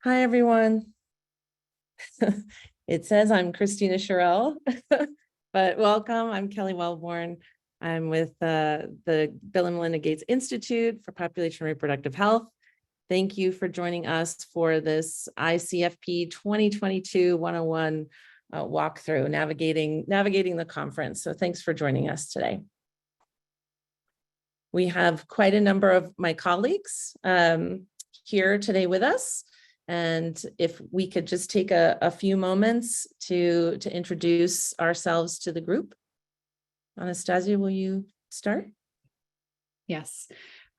Hi, everyone. It says I'm Christina Sherrill, but welcome. I'm Kelly Wellborn. I'm with the Bill and Melinda Gates Institute for Population and Reproductive Health. Thank you for joining us for this ICFP 2022 101 walkthrough, navigating the conference. So thanks for joining us today. We have quite a number of my colleagues here today with us. And if we could just take a few moments to introduce ourselves to the group. Anastasia, will you start? Yes.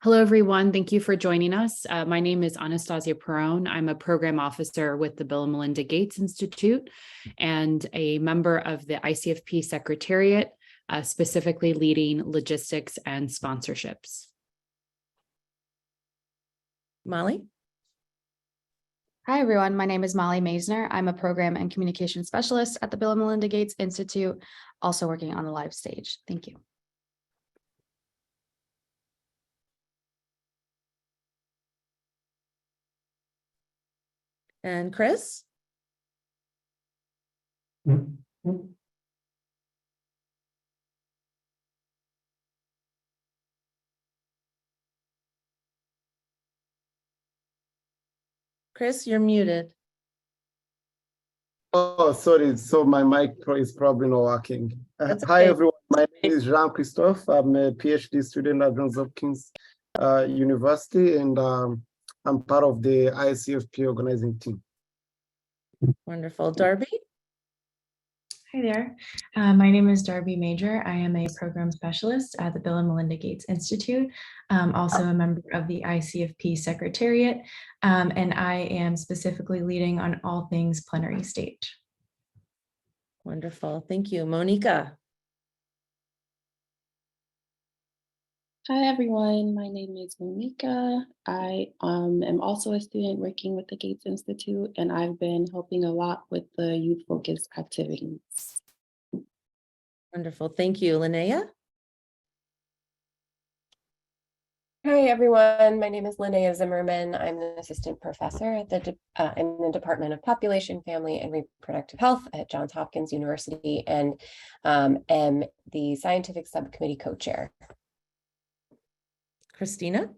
Hello, everyone. Thank you for joining us. My name is Anastasia Perrone. I'm a program officer with the Bill and Melinda Gates Institute and a member of the ICFP Secretariat, specifically leading logistics and sponsorships. Molly? Hi, everyone. My name is Molly Maisner. I'm a program and communication specialist at the Bill and Melinda Gates Institute, also working on the live stage. Thank you. And Chris? Chris, you're muted. Oh, sorry. So my mic is probably not working. That's Hi, okay. everyone. My name is Jean-Christophe. I'm a PhD student at Johns Hopkins University, and I'm part of the ICFP organizing team. Wonderful. Darby? Hi there. My name is Darby Major. I am a program specialist at the Bill and Melinda Gates Institute, also a member of the ICFP Secretariat, and I am specifically leading on all things plenary stage. Wonderful. Thank you. Monica? Hi, everyone. My name is Monica. I am also a student working with the Gates Institute, and I've been helping a lot with the youth-focused activities. Wonderful. Thank you. Linnea? Hi, everyone. My name is Linnea Zimmerman. I'm an assistant professor at in the Department of Population, Family, and Reproductive Health at Johns Hopkins University, and am the scientific subcommittee co-chair. Christina?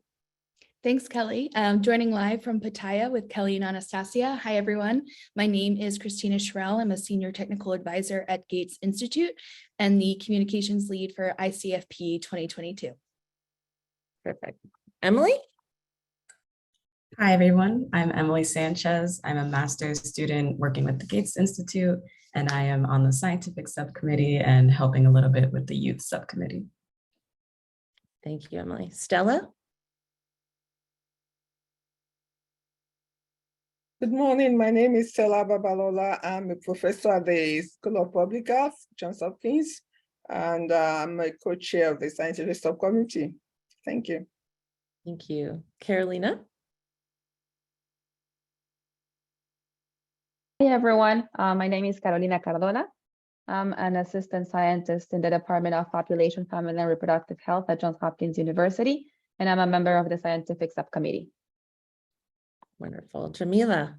Thanks, Kelly. Joining live from Pattaya with Kelly and Anastasia. Hi, everyone. My name is Christina Sherrill. I'm a senior technical advisor at Gates Institute and the communications lead for ICFP 2022. Perfect. Emily? Hi, everyone. I'm Emily Sanchez. I'm a master's student working with the Gates Institute, and I am on the scientific subcommittee and helping a little bit with the youth subcommittee. Thank you, Emily. Stella? Good morning. My name is Stella Babalola. I'm a professor at the School of Public Health, Johns Hopkins, and I'm a co-chair of the scientific subcommittee. Thank you. Thank you. Carolina? Hey, everyone. My name is Carolina Cardona. I'm an assistant scientist in the Department of Population, Family, and Reproductive Health at Johns Hopkins University, and I'm a member of the scientific subcommittee. Wonderful. Jamila?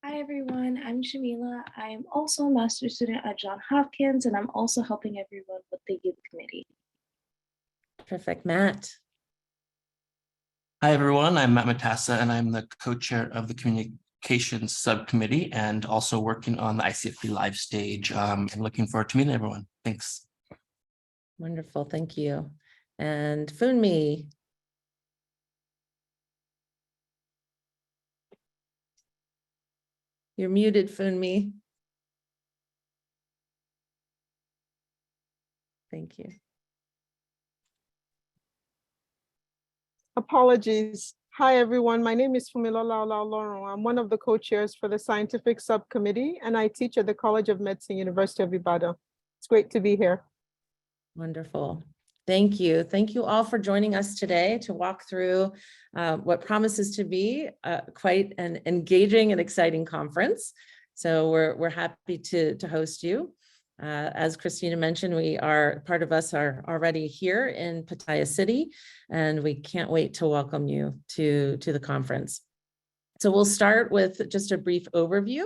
Hi, everyone. I'm Jamila. I am also a master's student at Johns Hopkins, and I'm also helping everyone with the youth committee. Perfect. Matt? Hi, everyone. I'm Matt Matassa, and I'm the co-chair of the communications subcommittee and also working on the ICFP live stage. And looking forward to meeting everyone. Thanks. Wonderful. Thank you. And Funmi? You're muted, Funmi. Thank you. Apologies. Hi, everyone. My name is Fumilola Olaoloron. I'm one of the co-chairs for the scientific subcommittee, and I teach at the College of Medicine, University of Ibadan. It's great to be here. Wonderful. Thank you. Thank you all for joining us today to walk through what promises to be quite an engaging and exciting conference. So we're happy to host you. As Christina mentioned, part of us are already here in Pattaya City, and we can't wait to welcome you to the conference. So we'll start with just a brief overview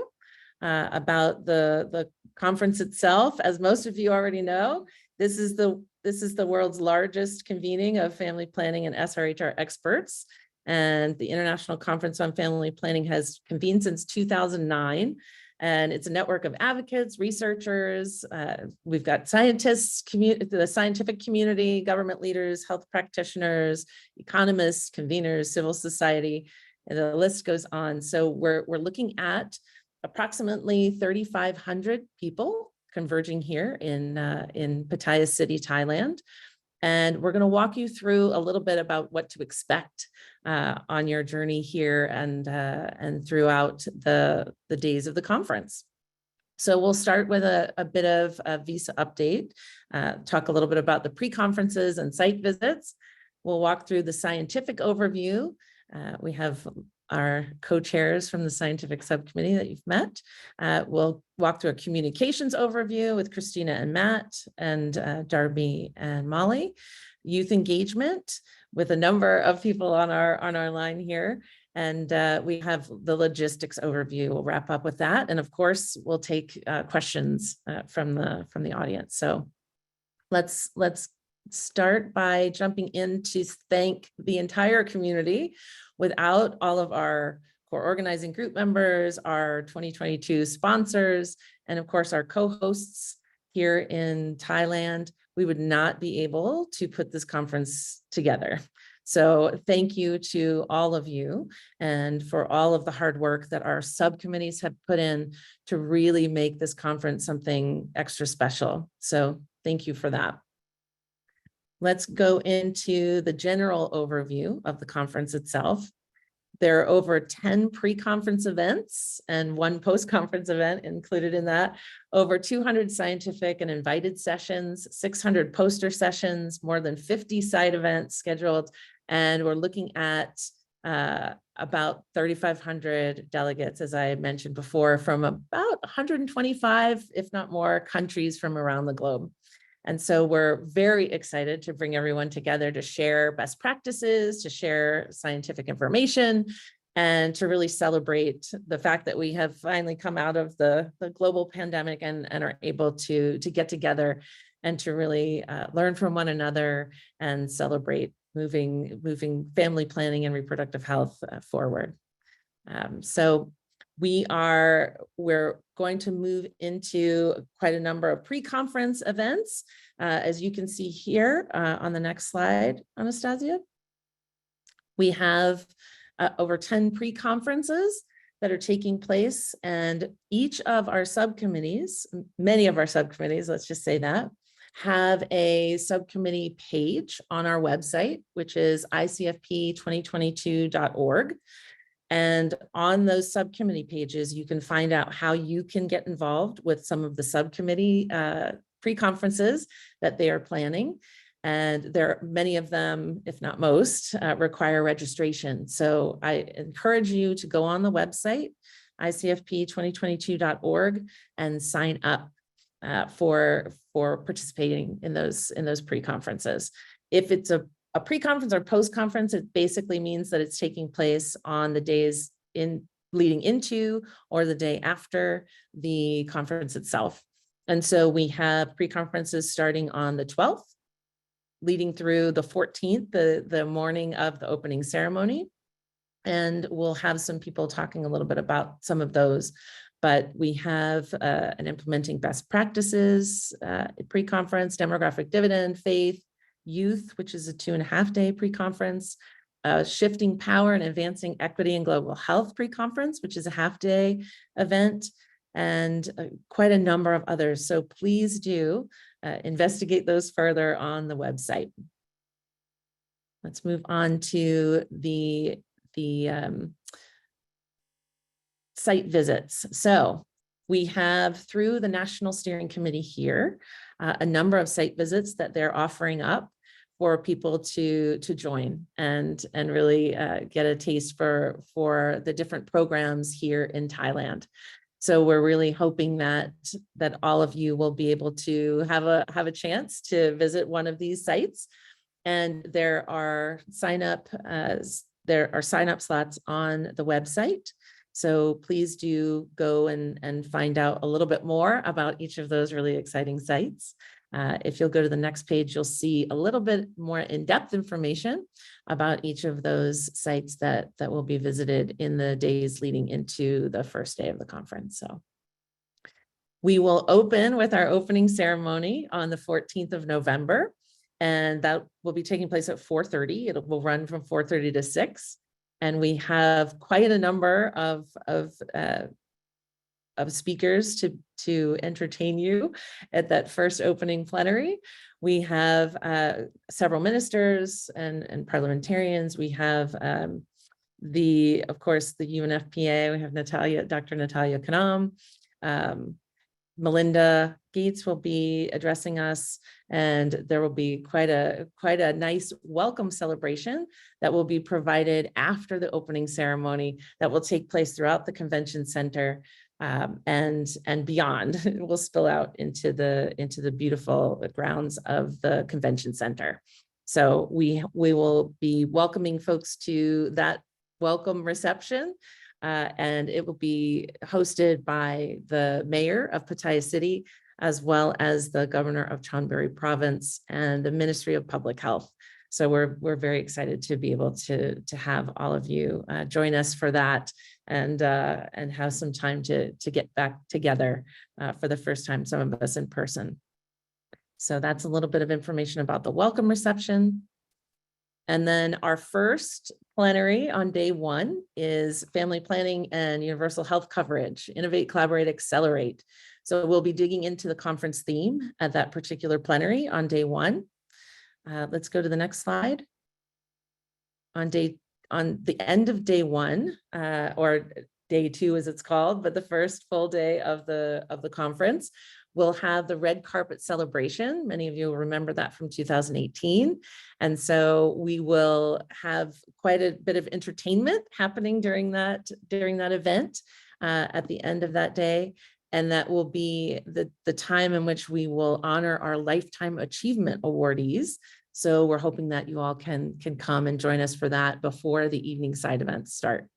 about the conference itself. As most of you already know, this is the world's largest convening of family planning and SRHR experts. And the International Conference on Family Planning has convened since 2009. And it's a network of advocates, researchers. We've got scientists, the scientific community, government leaders, health practitioners, economists, conveners, civil society, and the list goes on. So we're looking at approximately 3,500 people converging here in Pattaya City, Thailand. And we're going to walk you through a little bit about what to expect on your journey here and throughout the days of the conference. So we'll start with a bit of a visa update, talk a little bit about the pre-conferences and site visits. We'll walk through the scientific overview. We have our co-chairs from the scientific subcommittee that you've met. We'll walk through a communications overview with Christina and Matt and Darby and Molly. Youth engagement with a number of people on our line here. And we have the logistics overview. We'll wrap up with that. And of course, we'll take questions from the audience. So let's start by jumping in to thank the entire community. Without all of our core organizing group members, our 2022 sponsors, and of course our co-hosts here in Thailand, we would not be able to put this conference together. So thank you to all of you and for all of the hard work that our subcommittees have put in to really make this conference something extra special. So thank you for that. Let's go into the general overview of the conference itself. There are over 10 pre-conference events and 1 post-conference event included in that, over 200 scientific and invited sessions, 600 poster sessions, more than 50 side events scheduled, and we're looking at about 3,500 delegates, as I mentioned before, from about 125, if not more, countries from around the globe. And so we're very excited to bring everyone together to share best practices, to share scientific information, and to really celebrate the fact that we have finally come out of the global pandemic and are able to get together and to really learn from one another and celebrate moving family planning and reproductive health forward. So we're going to move into quite a number of pre-conference events. As you can see here on the next slide, Anastasia, we have over 10 pre-conferences that are taking place, and each of our subcommittees, many of our subcommittees, let's just say that, have a subcommittee page on our website, which is ICFP2022.org. And on those subcommittee pages, you can find out how you can get involved with some of the subcommittee pre-conferences that they are planning. And there are many of them, if not most, require registration. So I encourage you to go on the website, ICFP2022.org, and sign up for participating in those pre-conferences. If it's a pre-conference or post-conference, it basically means that it's taking place on the days leading into or the day after the conference itself. And so we have pre-conferences starting on the 12th, leading through the 14th, the morning of the opening ceremony. And we'll have some people talking a little bit about some of those. But we have an implementing best practices pre-conference, demographic dividend, faith, youth, which is a 2.5-day pre-conference, shifting power and advancing equity and global health pre-conference, which is a half-day event, and quite a number of others. So please do investigate those further on the website. Let's move on to the site visits. So we have, through the National Steering Committee here, a number of site visits that they're offering up for people to join and really get a taste for the different programs here in Thailand. So we're really hoping that all of you will be able to have a chance to visit one of these sites. And there are sign up there are sign-up slots on the website. So please do go and find out a little bit more about each of those really exciting sites. If you'll go to the next page, you'll see a little bit more in-depth information about each of those sites that will be visited in the days leading into the first day of the conference. So we will open with our opening ceremony on the 14th of November, and that will be taking place at 4:30. It will run from 4:30 to 6. And we have quite a number of speakers to entertain you at that first opening plenary. We have several ministers and parliamentarians. We have of course, the UNFPA. We have Dr. Natalia Kanam. Melinda Gates will be addressing us, and there will be quite a nice welcome celebration that will be provided after the opening ceremony that will take place throughout the convention center and beyond. It will spill out into the beautiful grounds of the convention center. So we will be welcoming folks to that welcome reception. And it will be hosted by the mayor of Pattaya City, as well as the governor of Chonburi Province and the Ministry of Public Health. So we're very excited to be able to have all of you join us for that and have some time to get back together for the first time, some of us in person. So that's a little bit of information about the welcome reception. And then our first plenary on day one is family planning and universal health coverage, innovate, collaborate, accelerate. So we'll be digging into the conference theme at that particular plenary on day one. Let's go to the next slide. On the end of day one, or day two as it's called, but the first full day of the conference, we'll have the red carpet celebration. Many of you will remember that from 2018. And so we will have quite a bit of entertainment happening during that event at the end of that day. And that will be the time in which we will honor our Lifetime Achievement awardees. So we're hoping that you all can come and join us for that before the evening side events start.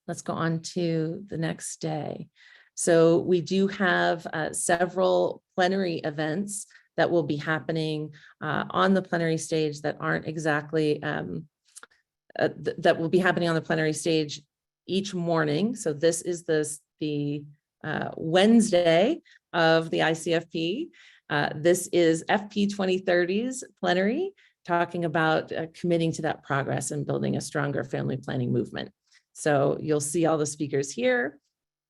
Let's go on to the next day. So we do have several plenary events that will be happening on the plenary stage that aren't exactly, that will be happening on the plenary stage each morning. So this is the Wednesday of the ICFP. This is FP 2030's plenary, talking about committing to that progress and building a stronger family planning movement. So you'll see all the speakers here.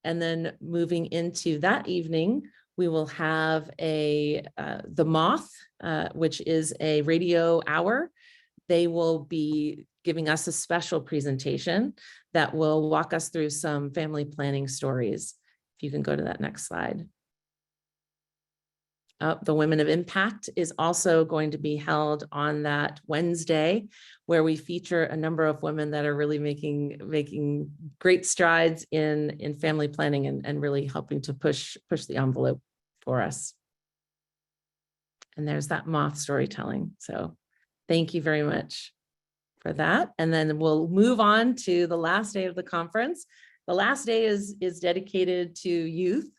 And then moving into that evening, we will have the Moth, which is a radio hour. They will be giving us a special presentation that will walk us through some family planning stories. If you can go to that next slide. The Women of Impact is also going to be held on that Wednesday, where we feature a number of women that are really making great strides in family planning and really helping to push the envelope for us. And there's that Moth storytelling. So thank you very much for that. And then we'll move on to the last day of the conference. The last day is dedicated to youth.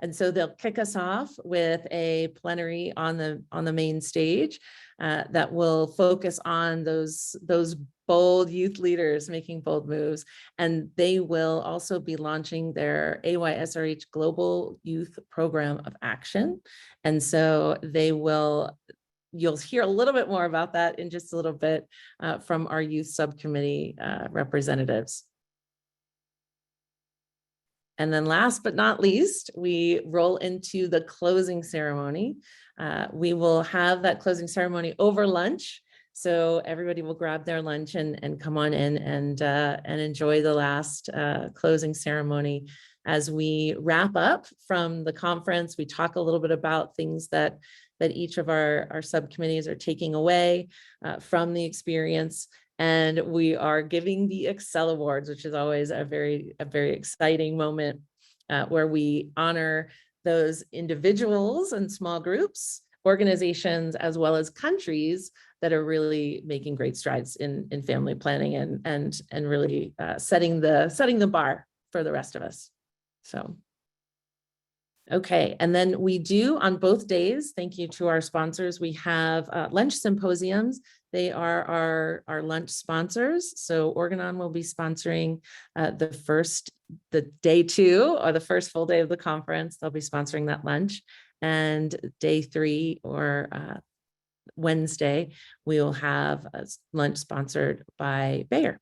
And so they'll kick us off with a plenary on the main stage that will focus on those bold youth leaders making bold moves. And they will also be launching their AYSRH Global Youth Program of Action. And so you'll hear a little bit more about that in just a little bit from our youth subcommittee representatives. And then last but not least, we roll into the closing ceremony. We will have that closing ceremony over lunch. So everybody will grab their lunch and come on in and enjoy the last closing ceremony. As we wrap up from the conference, we talk a little bit about things that each of our subcommittees are taking away from the experience. And we are giving the Excel Awards, which is always a very exciting moment where we honor those individuals and small groups, organizations, as well as countries that are really making great strides in family planning and really setting the bar for the rest of us. So. Okay, and then we do on both days, thank you to our sponsors, we have lunch symposiums. They are our lunch sponsors. So Organon will be sponsoring the day 2 or the first full day of the conference. They'll be sponsoring that lunch. And day 3 or Wednesday, we will have a lunch sponsored by Bayer.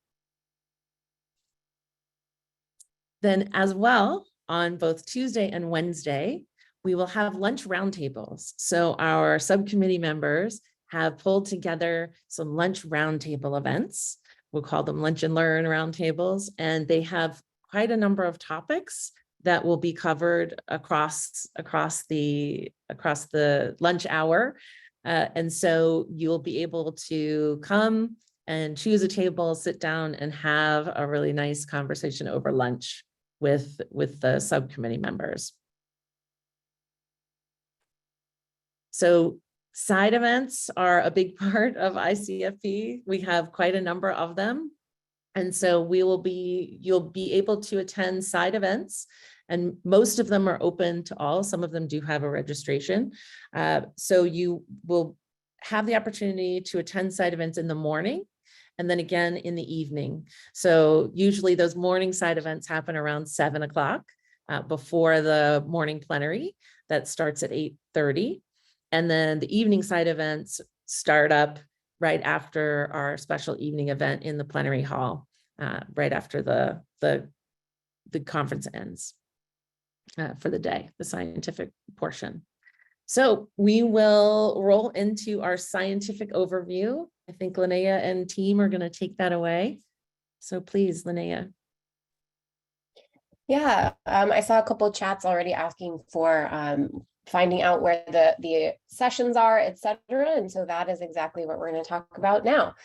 Then as well, on both Tuesday and Wednesday, we will have lunch roundtables. So our subcommittee members have pulled together some lunch roundtable events. We'll call them lunch and learn roundtables, and they have quite a number of topics that will be covered across the lunch hour. And so you'll be able to come and choose a table, sit down and have a really nice conversation over lunch with the subcommittee members. So side events are a big part of ICFP. We have quite a number of them. And so you'll be able to attend side events, and most of them are open to all. Some of them do have a registration. So you will have the opportunity to attend side events in the morning and then again in the evening. So usually those morning side events happen around 7 o'clock before the morning plenary that starts at 8:30. And then the evening side events start up right after our special evening event in the plenary hall, right after the conference ends for the day, the scientific portion. So we will roll into our scientific overview. I think Linnea and team are going to take that away. So please, Linnea. Yeah, I saw a couple of chats already asking for finding out where the sessions are, et cetera. And so that is exactly what we're going to talk about now.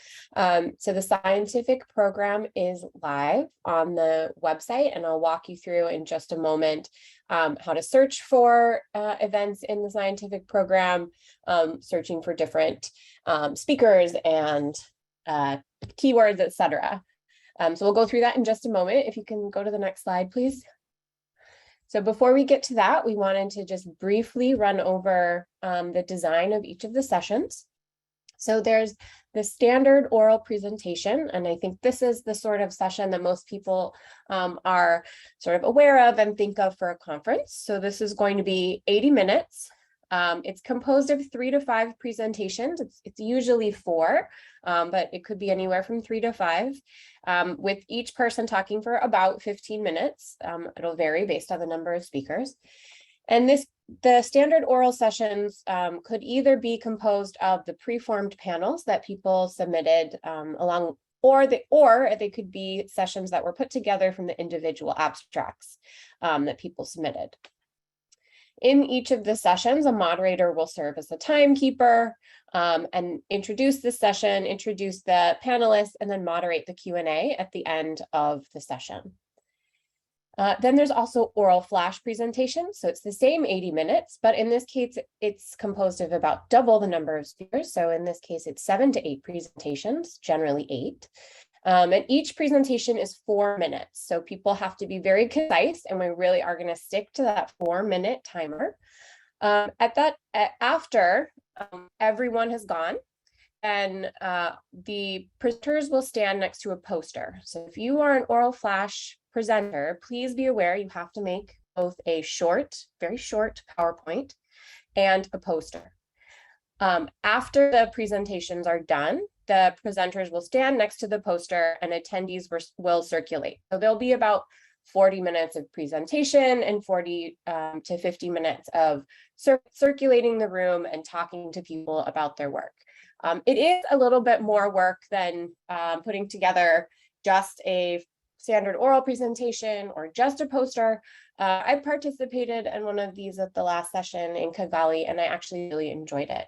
So the scientific program is live on the website, and I'll walk you through in just a moment how to search for events in the scientific program, searching for different speakers and keywords, et cetera. So we'll go through that in just a moment. If you can go to the next slide, please. So before we get to that, we wanted to just briefly run over the design of each of the sessions. So there's the standard oral presentation, and I think this is the sort of session that most people are sort of aware of and think of for a conference. So this is going to be 80 minutes. It's composed of 3 to 5 presentations. It's usually 4, but it could be anywhere from 3 to 5, with each person talking for about 15 minutes. It'll vary based on the number of speakers. And the standard oral sessions could either be composed of the preformed panels that people submitted along, or they could be sessions that were put together from the individual abstracts that people submitted. In each of the sessions, a moderator will serve as the timekeeper and introduce the session, introduce the panelists, and then moderate the Q&A at the end of the session. Then there's also oral flash presentations. So it's the same 80 minutes, but in this case, it's composed of about double the number of speakers. So in this case, it's 7 to 8 presentations, generally 8. And each presentation is 4 minutes. So people have to be very concise, and we really are going to stick to that 4-minute timer. After everyone has gone, and the presenters will stand next to a poster. So if you are an oral flash presenter, please be aware you have to make both a very short PowerPoint and a poster. After the presentations are done, the presenters will stand next to the poster and attendees will circulate. So there'll be about 40 minutes of presentation and 40 to 50 minutes of circulating the room and talking to people about their work. It is a little bit more work than putting together just a standard oral presentation or just a poster. I participated in one of these at the last session in Kigali, and I actually really enjoyed it.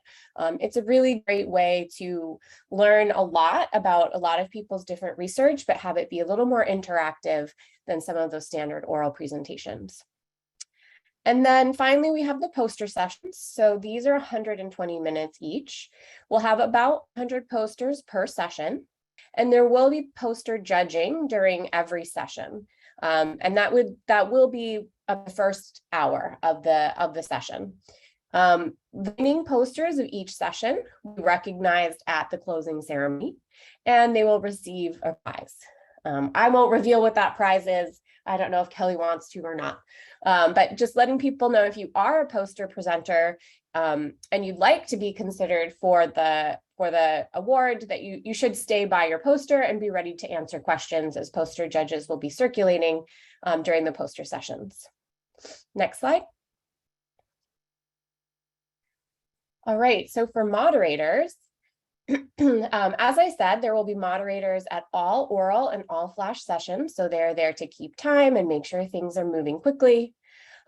It's a really great way to learn a lot about a lot of people's different research, but have it be a little more interactive than some of those standard oral presentations. And then finally, we have the poster sessions. So these are 120 minutes each. We'll have about 100 posters per session, and there will be poster judging during every session. And that will be the first hour of the session. Winning posters of each session will be recognized at the closing ceremony, and they will receive a prize. I won't reveal what that prize is. I don't know if Kelly wants to or not, but just letting people know, if you are a poster presenter and you'd like to be considered for the award, that you should stay by your poster and be ready to answer questions, as poster judges will be circulating during the poster sessions. Next slide. All right, so for moderators, as I said, there will be moderators at all oral and all flash sessions. So they're there to keep time and make sure things are moving quickly.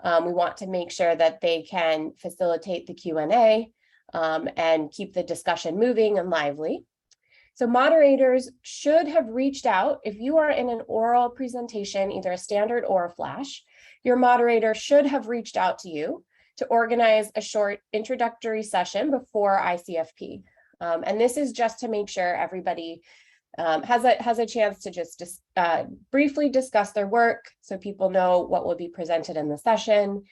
We want to make sure that they can facilitate the Q&A and keep the discussion moving and lively. So moderators should have reached out. If you are in an oral presentation, either a standard or a flash, your moderator should have reached out to you to organize a short introductory session before ICFP. And this is just to make sure everybody has a chance to just briefly discuss their work, so people know what will be presented in the session,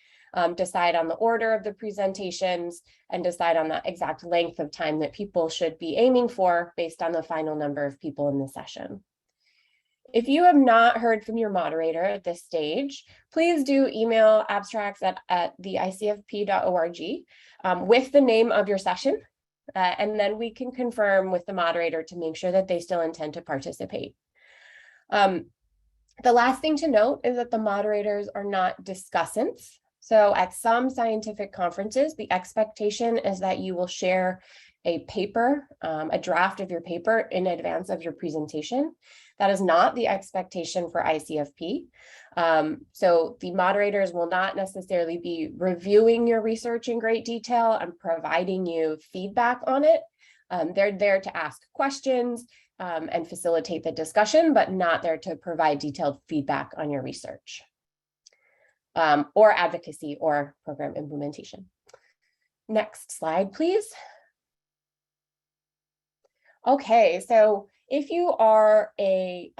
decide on the order of the presentations, and decide on the exact length of time that people should be aiming for based on the final number of people in the session. If you have not heard from your moderator at this stage, please do email abstracts at the ICFP.org with the name of your session. And then we can confirm with the moderator to make sure that they still intend to participate. The last thing to note is that the moderators are not discussants. So at some scientific conferences, the expectation is that you will share a paper, a draft of your paper in advance of your presentation. That is not the expectation for ICFP. So the moderators will not necessarily be reviewing your research in great detail and providing you feedback on it. They're there to ask questions and facilitate the discussion, but not there to provide detailed feedback on your research or advocacy or program implementation. Next slide, please. Okay, so if you are a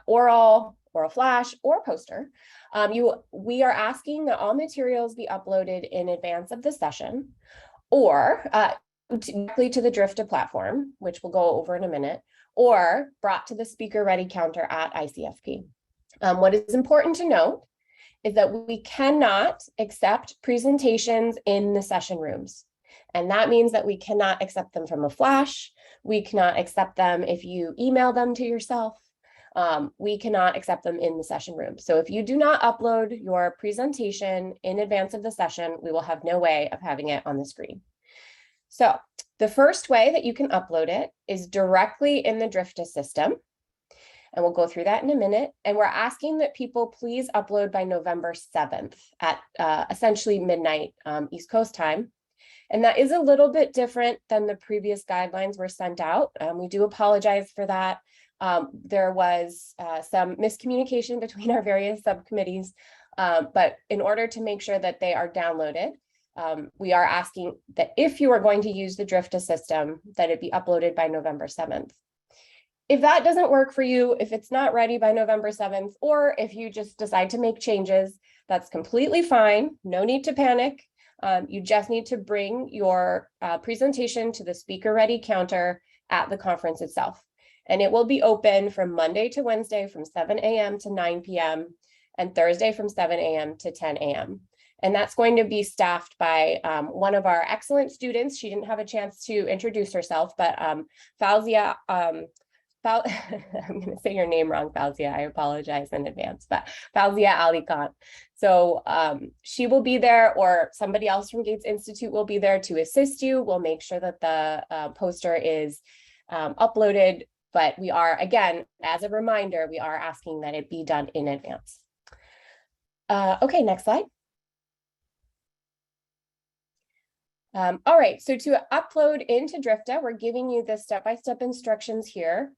oral flash or poster, we are asking that all materials be uploaded in advance of the session, or directly to the Drifta platform, which we'll go over in a minute, or brought to the speaker ready counter at ICFP. What is important to note is that we cannot accept presentations in the session rooms. And that means that we cannot accept them from a flash. We cannot accept them if you email them to yourself. We cannot accept them in the session room. So if you do not upload your presentation in advance of the session, we will have no way of having it on the screen. So the first way that you can upload it is directly in the Drifta system. And we'll go through that in a minute. And we're asking that people please upload by November 7th at essentially midnight East Coast time. And that is a little bit different than the previous guidelines were sent out. We do apologize for that. There was some miscommunication between our various subcommittees, but in order to make sure that they are downloaded, we are asking that if you are going to use the Drifta system, that it be uploaded by November 7th. If that doesn't work for you, if it's not ready by November 7th, or if you just decide to make changes, that's completely fine. No need to panic. You just need to bring your presentation to the speaker ready counter at the conference itself. And it will be open from Monday to Wednesday from 7 a.m. to 9 p.m. and Thursday from 7 a.m. to 10 a.m. And that's going to be staffed by one of our excellent students. She didn't have a chance to introduce herself, but Fauzia, I'm going to say your name wrong, Fauzia. I apologize in advance, but Fauzia Ali Khan. So she will be there, or somebody else from Gates Institute will be there to assist you. We'll make sure that the poster is uploaded, but we are, again, as a reminder, we are asking that it be done in advance. Okay, next slide. All right, so to upload into Drifta, we're giving you the step-by-step instructions here.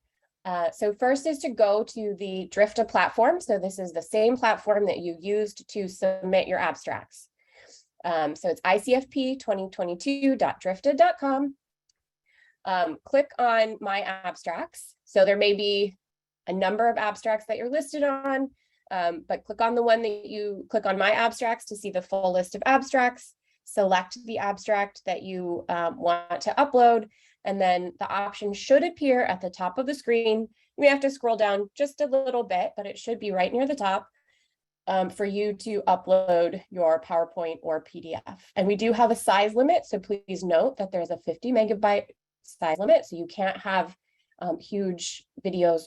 So first is to go to the Drifta platform. So this is the same platform that you used to submit your abstracts. So it's ICFP2022.drifta.com. Click on My Abstracts. So there may be a number of abstracts that you're listed on, but click on the one that you click on My Abstracts to see the full list of abstracts. Select the abstract that you want to upload, and then the option should appear at the top of the screen. You may have to scroll down just a little bit, but it should be right near the top for you to upload your PowerPoint or PDF. And we do have a size limit, so please note that there's a 50 megabyte size limit, so you can't have huge videos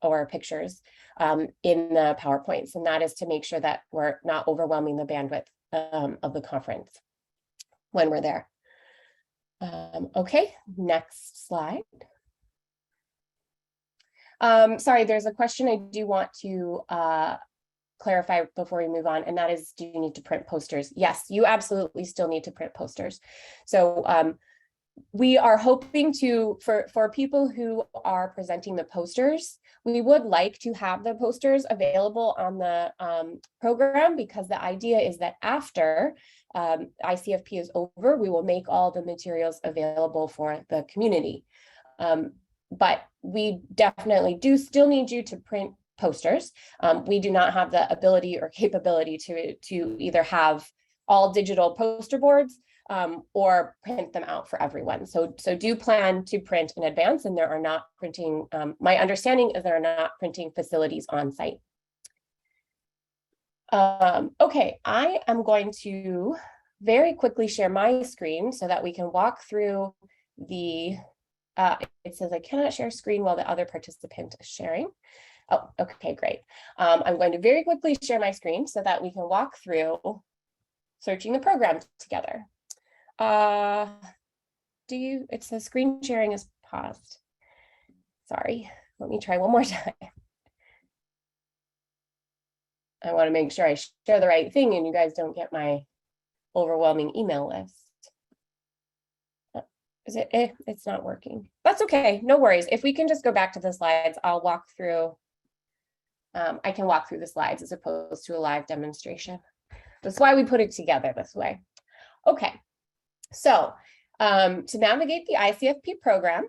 or pictures in the PowerPoints, and that is to make sure that we're not overwhelming the bandwidth of the conference when we're there. Okay, next slide. Sorry, there's a question I do want to clarify before we move on, and that is, do you need to print posters? Yes, you absolutely still need to print posters. So we are hoping to, for people who are presenting the posters, we would like to have the posters available on the program, because the idea is that after ICFP is over, we will make all the materials available for the community. But we definitely do still need you to print posters. We do not have the ability or capability to either have all digital poster boards or print them out for everyone. So do plan to print in advance, and there are not printing, my understanding is there are not printing facilities on site. Okay, I am going to very quickly share my screen so that we can walk through the, it says I cannot share screen while the other participant is sharing. Oh, okay, great. I'm going to very quickly share my screen so that we can walk through searching the program together. It says screen sharing is paused. Sorry, let me try one more time. I want to make sure I share the right thing and you guys don't get my overwhelming email list. Is it? It's not working. That's okay, no worries. If we can just go back to the slides, I'll walk through. I can walk through the slides as opposed to a live demonstration. That's why we put it together this way. Okay, so to navigate the ICFP program,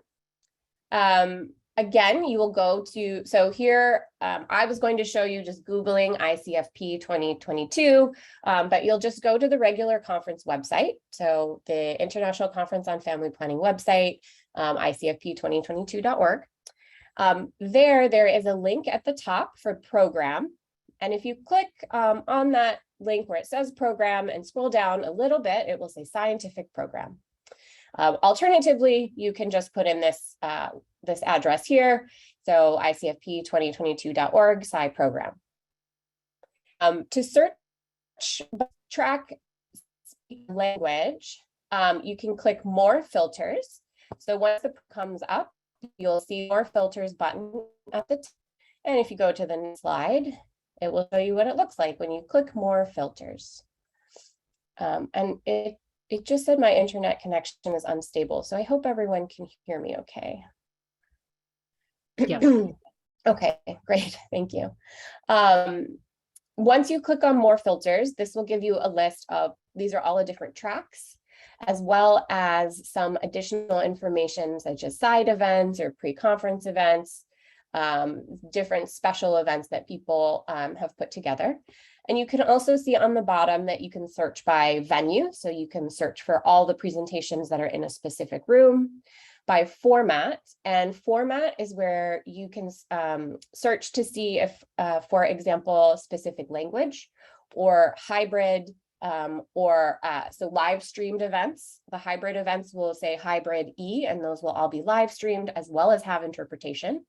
again, you will go to, so here, I was going to show you just Googling ICFP 2022, but you'll just go to the regular conference website. So the International Conference on Family Planning website, ICFP2022.org. There is a link at the top for program. And if you click on that link where it says program and scroll down a little bit, it will say scientific program. Alternatively, you can just put in this this address here, so ICFP2022.org Sci program. To search track language, you can click more filters. So once it comes up, you'll see more filters button at the top. And if you go to the next slide, it will show you what it looks like when you click more filters. And it just said my internet connection is unstable, so I hope everyone can hear me okay. Yes. Okay, great, thank you. Once you click on more filters, this will give you a list of, these are all the different tracks, as well as some additional information such as side events or pre-conference events, different special events that people have put together. And you can also see on the bottom that you can search by venue. So you can search for all the presentations that are in a specific room, by format. And format is where you can search to see if, for example, specific language or hybrid so live streamed events. The hybrid events will say hybrid E, and those will all be live streamed as well as have interpretation.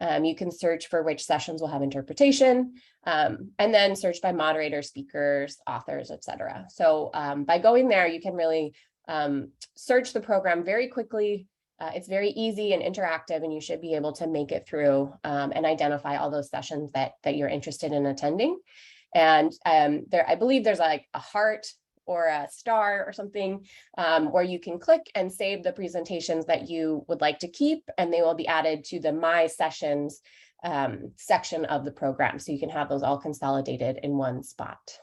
You can search for which sessions will have interpretation, and then search by moderator, speakers, authors, etc. So by going there, you can really search the program very quickly. It's very easy and interactive, and you should be able to make it through and identify all those sessions that you're interested in attending. And I believe there's like a heart or a star or something where you can click and save the presentations that you would like to keep, and they will be added to the My Sessions section of the program. So you can have those all consolidated in one spot.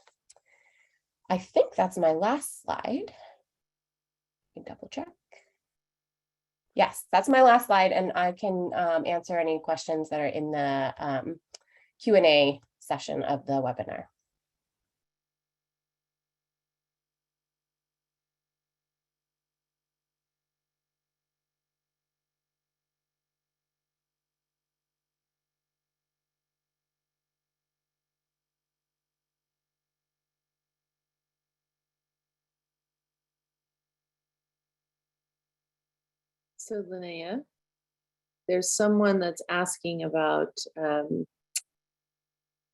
I think that's my last slide. Double check. Yes, that's my last slide, and I can answer any questions that are in the Q&A session of the webinar. So Linnea, there's someone that's asking about,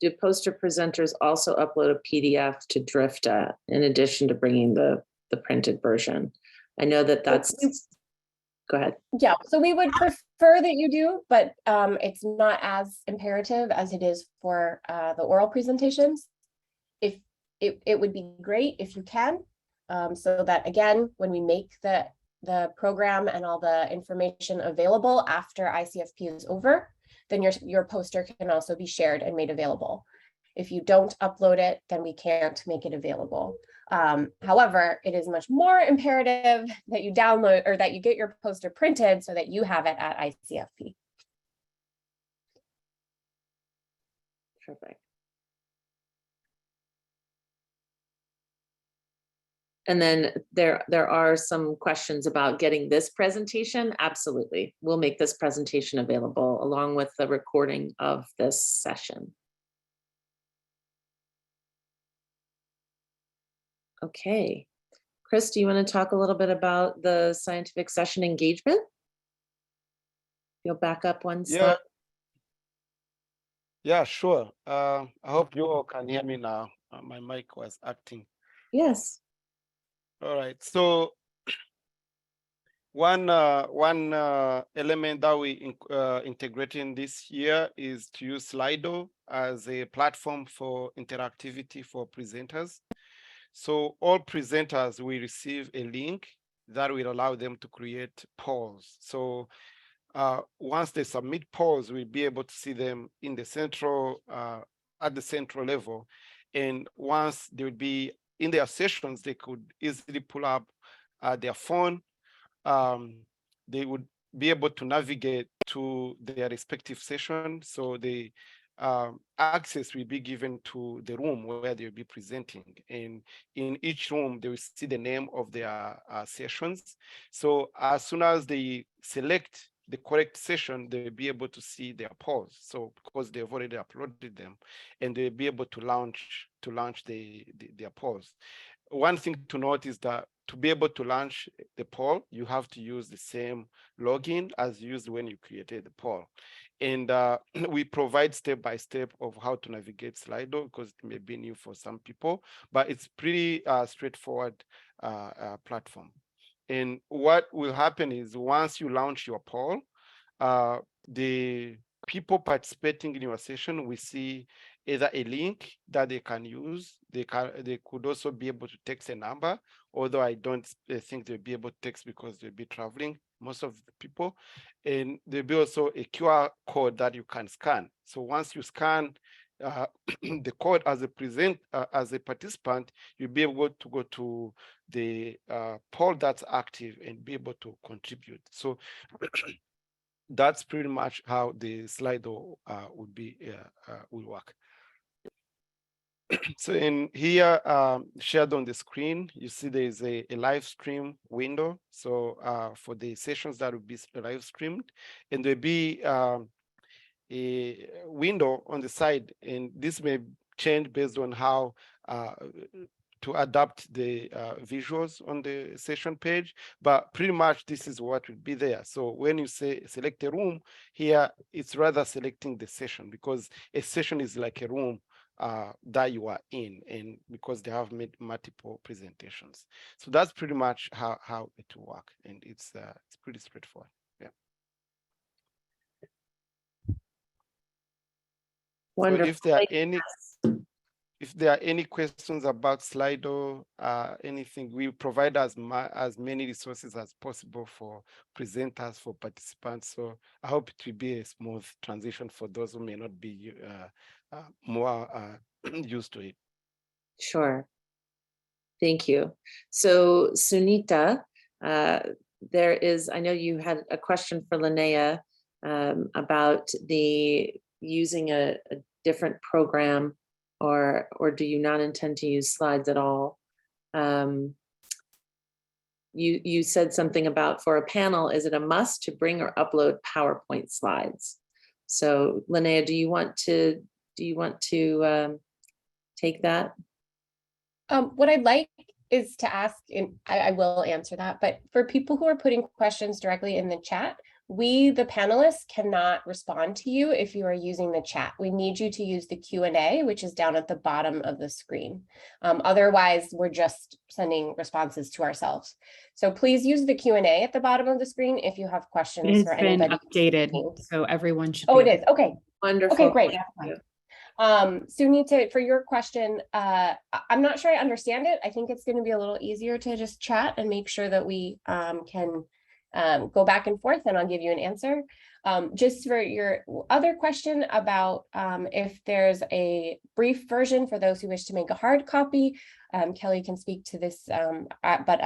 do poster presenters also upload a PDF to Drifta in addition to bringing the printed version? I know that that's, go ahead. Yeah, so we would prefer that you do, but it's not as imperative as it is for the oral presentations. If it would be great if you can, so that again, when we make the program and all the information available after ICFP is over, then your poster can also be shared and made available. If you don't upload it, then we can't make it available. However, it is much more imperative that you download or that you get your poster printed so that you have it at ICFP. Perfect. And then there are some questions about getting this presentation. Absolutely. We'll make this presentation available along with the recording of this session. Okay. Chris, do you want to talk a little bit about the scientific session engagement? You'll back up one slide. Yeah, sure. I hope you all can hear me now. My mic was acting. Yes. All right. So one element that we integrating this year is to use Slido as a platform for interactivity for presenters. So all presenters will receive a link that will allow them to create polls. So once they submit polls, we'll be able to see them in the central, at the central level. And once they would be in their sessions, they could easily pull up their phone. They would be able to navigate to their respective session. So the access will be given to the room where they'll be presenting. And in each room, they will see the name of their sessions. So as soon as they select the correct session, they'll be able to see their polls. So because they've already uploaded them, and they'll be able to launch their polls. One thing to note is that to be able to launch the poll, you have to use the same login as used when you created the poll. And we provide step-by-step of how to navigate Slido because it may be new for some people, but it's pretty straightforward platform. And what will happen is once you launch your poll, the people participating in your session will see either a link that they can use. They could also be able to text a number, although I don't think they'll be able to text because they'll be traveling, most of the people. And there'll be also a QR code that you can scan. So once you scan the code as a participant, you'll be able to go to the poll that's active and be able to contribute. So that's pretty much how the Slido will work. So in here, shared on the screen, you see there is a live stream window. So for the sessions that will be live streamed, and there'll be a window on the side, and this may change based on how to adapt the visuals on the session page, but pretty much this is what will be there. So when you say select a room here, it's rather selecting the session because a session is like a room that you are in, and because they have made multiple presentations. So that's pretty much how it will work, and it's pretty straightforward. Yeah. Wonderful. So if there are any if there are any questions about Slido, anything, we provide as many resources as possible for presenters, for participants. So I hope it will be a smooth transition for those who may not be more used to it. Sure. Thank you. So Sunita, there is, I know you had a question for Linnea about the using a different program, or do you not intend to use slides at all? You said something about for a panel, is it a must to bring or upload PowerPoint slides? So Linnea, do you want to take that? What I'd like is to ask, and I will answer that, but for people who are putting questions directly in the chat, we, the panelists, cannot respond to you if you are using the chat. We need you to use the Q&A, which is down at the bottom of the screen. Otherwise, we're just sending responses to ourselves. So please use the Q&A at the bottom of the screen if you have questions It has for been anybody. updated, so everyone should. Oh, it is. Okay. Wonderful. Okay, great. Sunita, for your question, I'm not sure I understand it. I think it's going to be a little easier to just chat and make sure that we can go back and forth, and I'll give you an answer. Just for your other question about if there's a brief version for those who wish to make a hard copy, Kelly can speak to this, but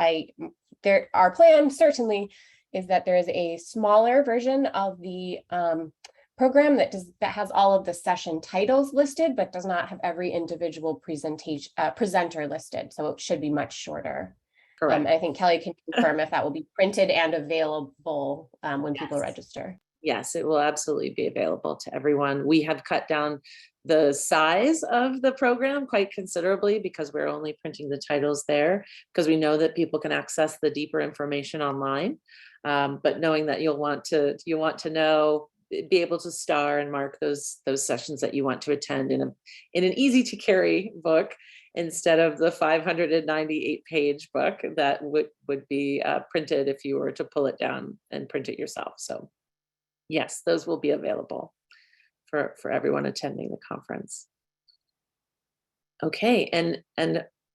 our plan certainly is that there is a smaller version of the program that has all of the session titles listed, but does not have every individual presenter listed. So it should be much shorter. Correct. I think Kelly can confirm if that will be printed and available when people register. Yes, it will absolutely be available to everyone. We have cut down the size of the program quite considerably because we're only printing the titles there, because we know that people can access the deeper information online. But knowing that you'll want to know, be able to star and mark those sessions that you want to attend in an easy to carry book, instead of the 598-page book that would be printed if you were to pull it down and print it yourself. So yes, those will be available for everyone attending the conference. Okay, and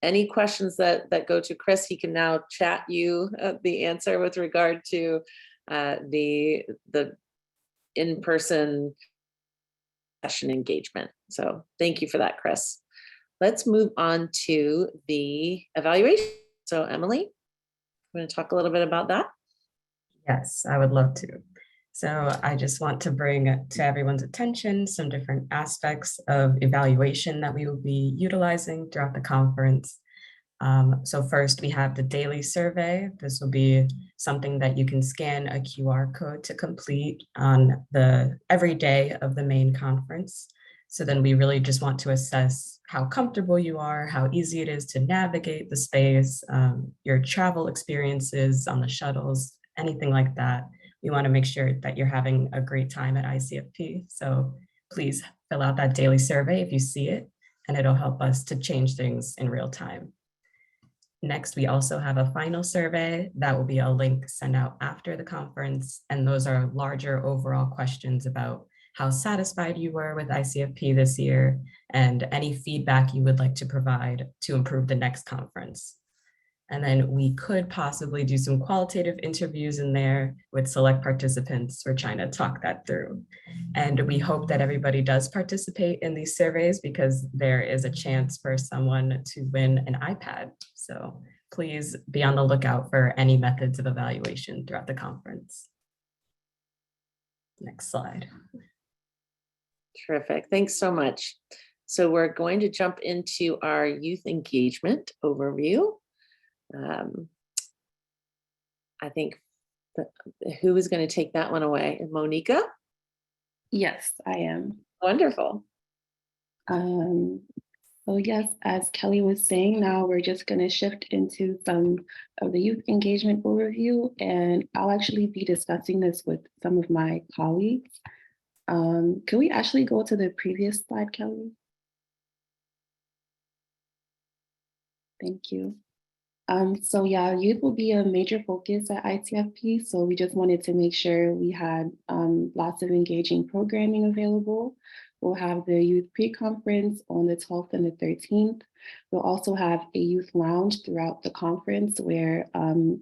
any questions that go to Chris, he can now chat you the answer with regard to the in-person session engagement. So thank you for that, Chris. Let's move on to the evaluation. So Emily, I'm going to talk a little bit about that. Yes, I would love to. So I just want to bring to everyone's attention some different aspects of evaluation that we will be utilizing throughout the conference. So first, we have the daily survey. This will be something that you can scan a QR code to complete on every day of the main conference. So then we really just want to assess how comfortable you are, how easy it is to navigate the space, your travel experiences on the shuttles, anything like that. We want to make sure that you're having a great time at ICFP. So please fill out that daily survey if you see it, and it'll help us to change things in real time. Next, we also have a final survey that will be a link sent out after the conference. And those are larger overall questions about how satisfied you were with ICFP this year and any feedback you would like to provide to improve the next conference. And then we could possibly do some qualitative interviews in there with select participants. We're trying to talk that through. And we hope that everybody does participate in these surveys because there is a chance for someone to win an iPad. So please be on the lookout for any methods of evaluation throughout the conference. Next slide. Terrific. Thanks so much. So we're going to jump into our youth engagement overview. I think who is going to take that one away? Monica? Yes, I am. Wonderful. So yes, as Kelly was saying, now we're just going to shift into some of the youth engagement overview, and I'll actually be discussing this with some of my colleagues. Can we actually go to the previous slide, Kelly? Thank you. So yeah, youth will be a major focus at ICFP. So we just wanted to make sure we had lots of engaging programming available. We'll have the youth pre-conference on the 12th and the 13th. We'll also have a youth lounge throughout the conference where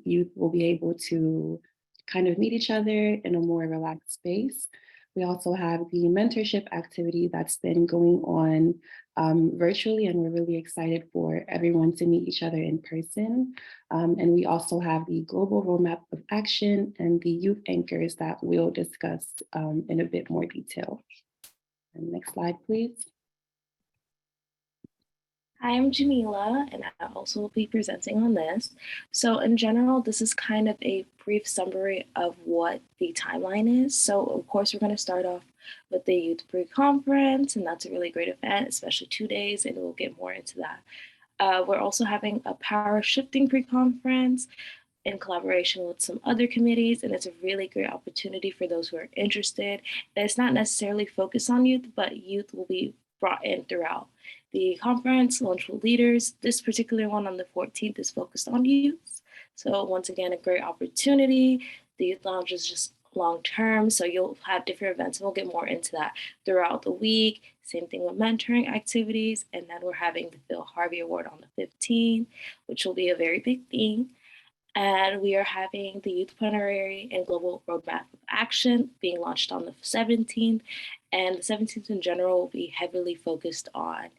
youth will be able to kind of meet each other in a more relaxed space. We also have the mentorship activity that's been going on virtually, and we're really excited for everyone to meet each other in person. And we also have the global roadmap of action and the youth anchors that we'll discuss in a bit more detail. And next slide, please. Hi, I'm Jamila, and I also will be presenting on this. So in general, this is kind of a brief summary of what the timeline is. So of course, we're going to start off with the Youth Pre-Conference, and that's a really great event, especially 2 days, and we'll get more into that. We're also having a power shifting pre-conference in collaboration with some other committees, and it's a really great opportunity for those who are interested. And it's not necessarily focused on youth, but youth will be brought in throughout the conference. Launch with leaders. This particular one on the 14th is focused on youth. So once again, a great opportunity. The youth lounge is just long term, so you'll have different events, and we'll get more into that throughout the week. Same thing with mentoring activities, and then we're having the Phil Harvey Award on the 15th, which will be a very big thing. And we are having the Youth Plenary and Global Roadmap of Action being launched on the 17th. And the 17th in general will be heavily focused on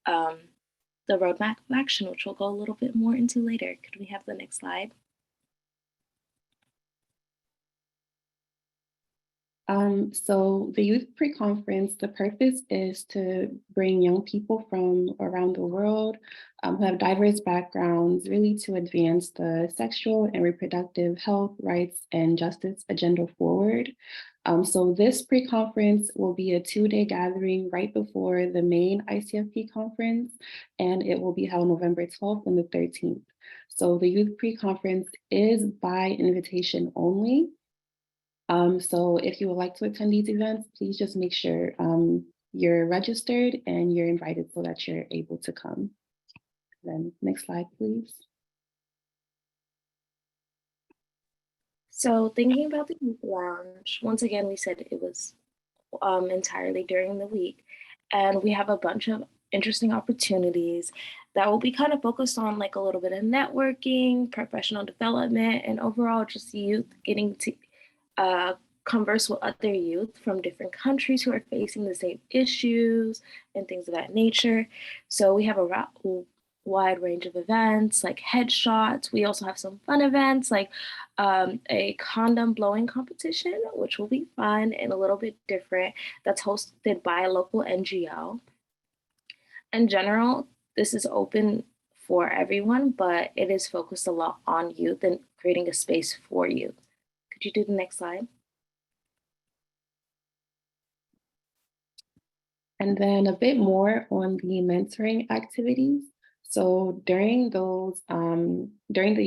the Roadmap of Action, which we'll go a little bit more into later. Could we have the next slide? So the Youth Pre-Conference, the purpose is to bring young people from around the world who have diverse backgrounds, really to advance the sexual and reproductive health, rights, and justice agenda forward. So this pre-conference will be a 2-day gathering right before the main ICFP conference, and it will be held November 12th and the 13th. So the Youth Pre-Conference is by invitation only. So if you would like to attend these events, please just make sure you're registered and you're invited so that you're able to come. Then next slide, please. So thinking about the youth lounge, once again, we said it was entirely during the week, and we have a bunch of interesting opportunities that will be kind of focused on like a little bit of networking, professional development, and overall just youth getting to converse with other youth from different countries who are facing the same issues and things of that nature. So we have a wide range of events like headshots. We also have some fun events like a condom blowing competition, which will be fun and a little bit different, that's hosted by a local NGO. In general, this is open for everyone, but it is focused a lot on youth and creating a space for youth. Could you do the next slide? And then a bit more on the mentoring activities. So during those, during the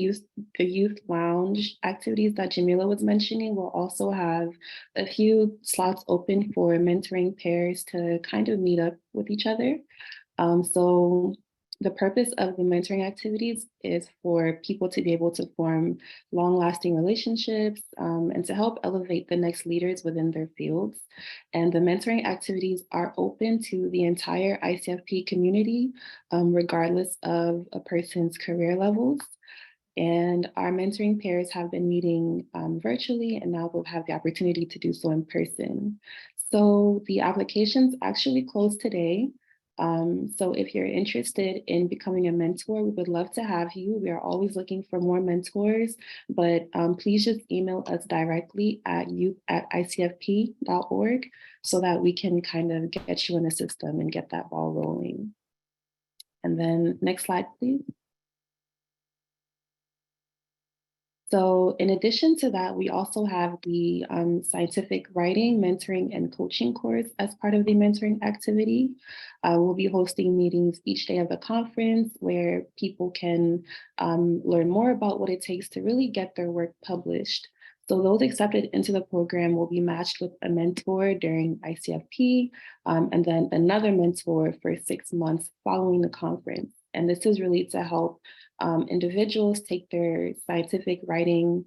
youth lounge activities that Jamila was mentioning, we'll also have a few slots open for mentoring pairs to kind of meet up with each other. So the purpose of the mentoring activities is for people to be able to form long-lasting relationships and to help elevate the next leaders within their fields. And the mentoring activities are open to the entire ICFP community, regardless of a person's career levels. And our mentoring pairs have been meeting virtually, and now we'll have the opportunity to do so in person. So the applications actually closed today. So if you're interested in becoming a mentor, we would love to have you. We are always looking for more mentors, but please just email us directly at youth@icfp.org so that we can kind of get you in the system and get that ball rolling. And then next slide, please. So in addition to that, we also have the scientific writing, mentoring, and coaching course as part of the mentoring activity. We'll be hosting meetings each day of the conference where people can learn more about what it takes to really get their work published. So those accepted into the program will be matched with a mentor during ICFP and then another mentor for 6 months following the conference. And this is really to help individuals take their scientific writing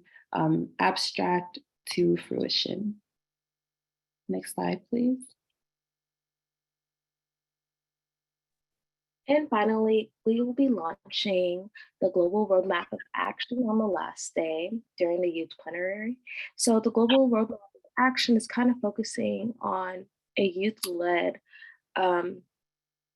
abstract to fruition. Next slide, please. And finally, we will be launching the Global Roadmap of Action on the last day during the youth plenary. So the Global Roadmap of Action is kind of focusing on a youth-led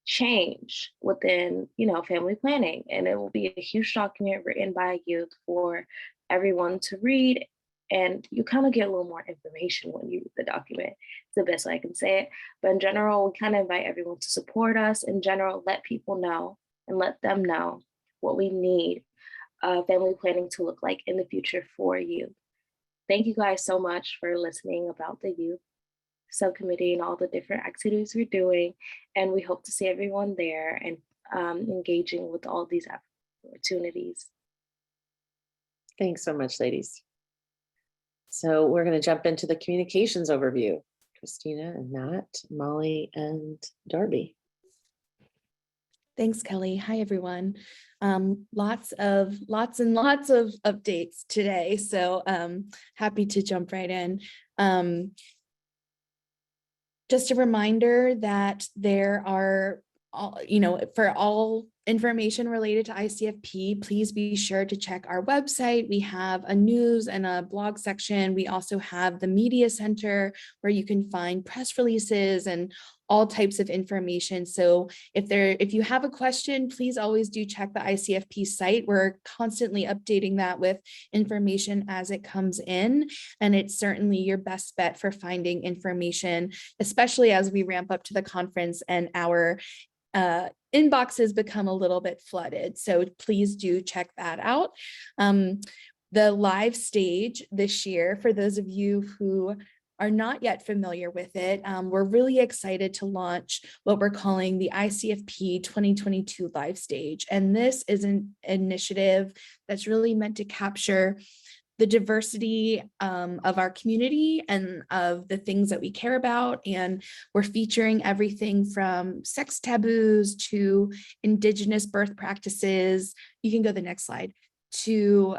change within, family planning. And it will be a huge document written by youth for everyone to read. And you kind of get a little more information when you read the document. It's the best way I can say it. But in general, we kind of invite everyone to support us. In general, let people know and let them know what we need family planning to look like in the future for you. Thank you guys so much for listening about the youth subcommittee and all the different activities we're doing. And we hope to see everyone there and engaging with all these opportunities. Thanks so much, ladies. So we're going to jump into the communications overview. Christina and Matt, Molly and Darby. Thanks, Kelly. Hi, everyone. Lots and lots of updates today. So happy to jump right in. Just a reminder that there are, for all information related to ICFP, please be sure to check our website. We have a news and a blog section. We also have the media center where you can find press releases and all types of information. So if you have a question, please always do check the ICFP site. We're constantly updating that with information as it comes in. And it's certainly your best bet for finding information, especially as we ramp up to the conference and our inboxes become a little bit flooded. So please do check that out. The live stage this year, for those of you who are not yet familiar with it, we're really excited to launch what we're calling the ICFP 2022 live stage. And this is an initiative that's really meant to capture the diversity of our community and of the things that we care about. And we're featuring everything from sex taboos to Indigenous birth practices. You can go to the next slide, to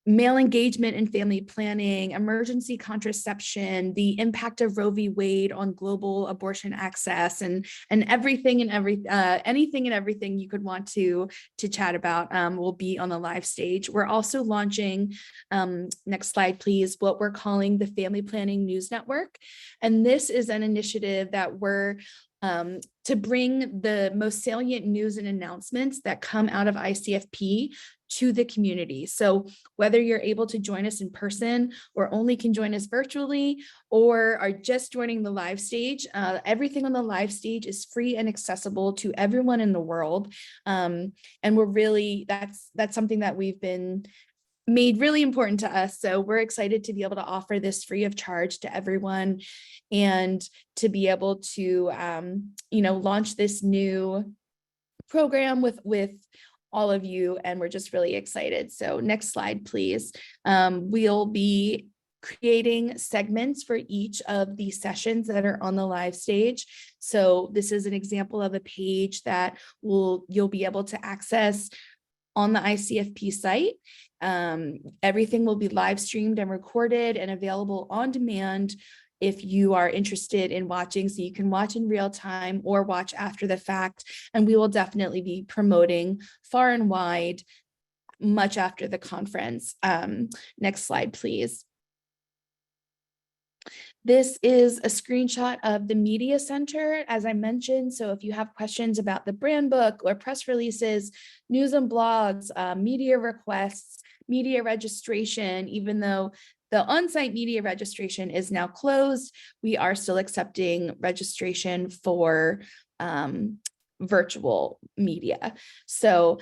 male engagement in family planning, emergency contraception, the impact of Roe v. Wade on global abortion access, and anything and everything you could want to chat about will be on the live stage. We're also launching, next slide, please, what we're calling the Family Planning News Network. And this is an initiative that we're to bring the most salient news and announcements that come out of ICFP to the community. So whether you're able to join us in person or only can join us virtually or are just joining the live stage, everything on the live stage is free and accessible to everyone in the world. And we're really, that's something that we've been made really important to us. So we're excited to be able to offer this free of charge to everyone and to be able to, launch this new program with all of you. And we're just really excited. So next slide, please. We'll be creating segments for each of the sessions that are on the live stage. So this is an example of a page that you'll be able to access on the ICFP site. Everything will be live streamed and recorded and available on demand if you are interested in watching, so you can watch in real time or watch after the fact. And we will definitely be promoting far and wide much after the conference. Next slide, please. This is a screenshot of the media center, as I mentioned. So if you have questions about the brand book or press releases, news and blogs, media requests, media registration, even though the on-site media registration is now closed, we are still accepting registration for virtual media. So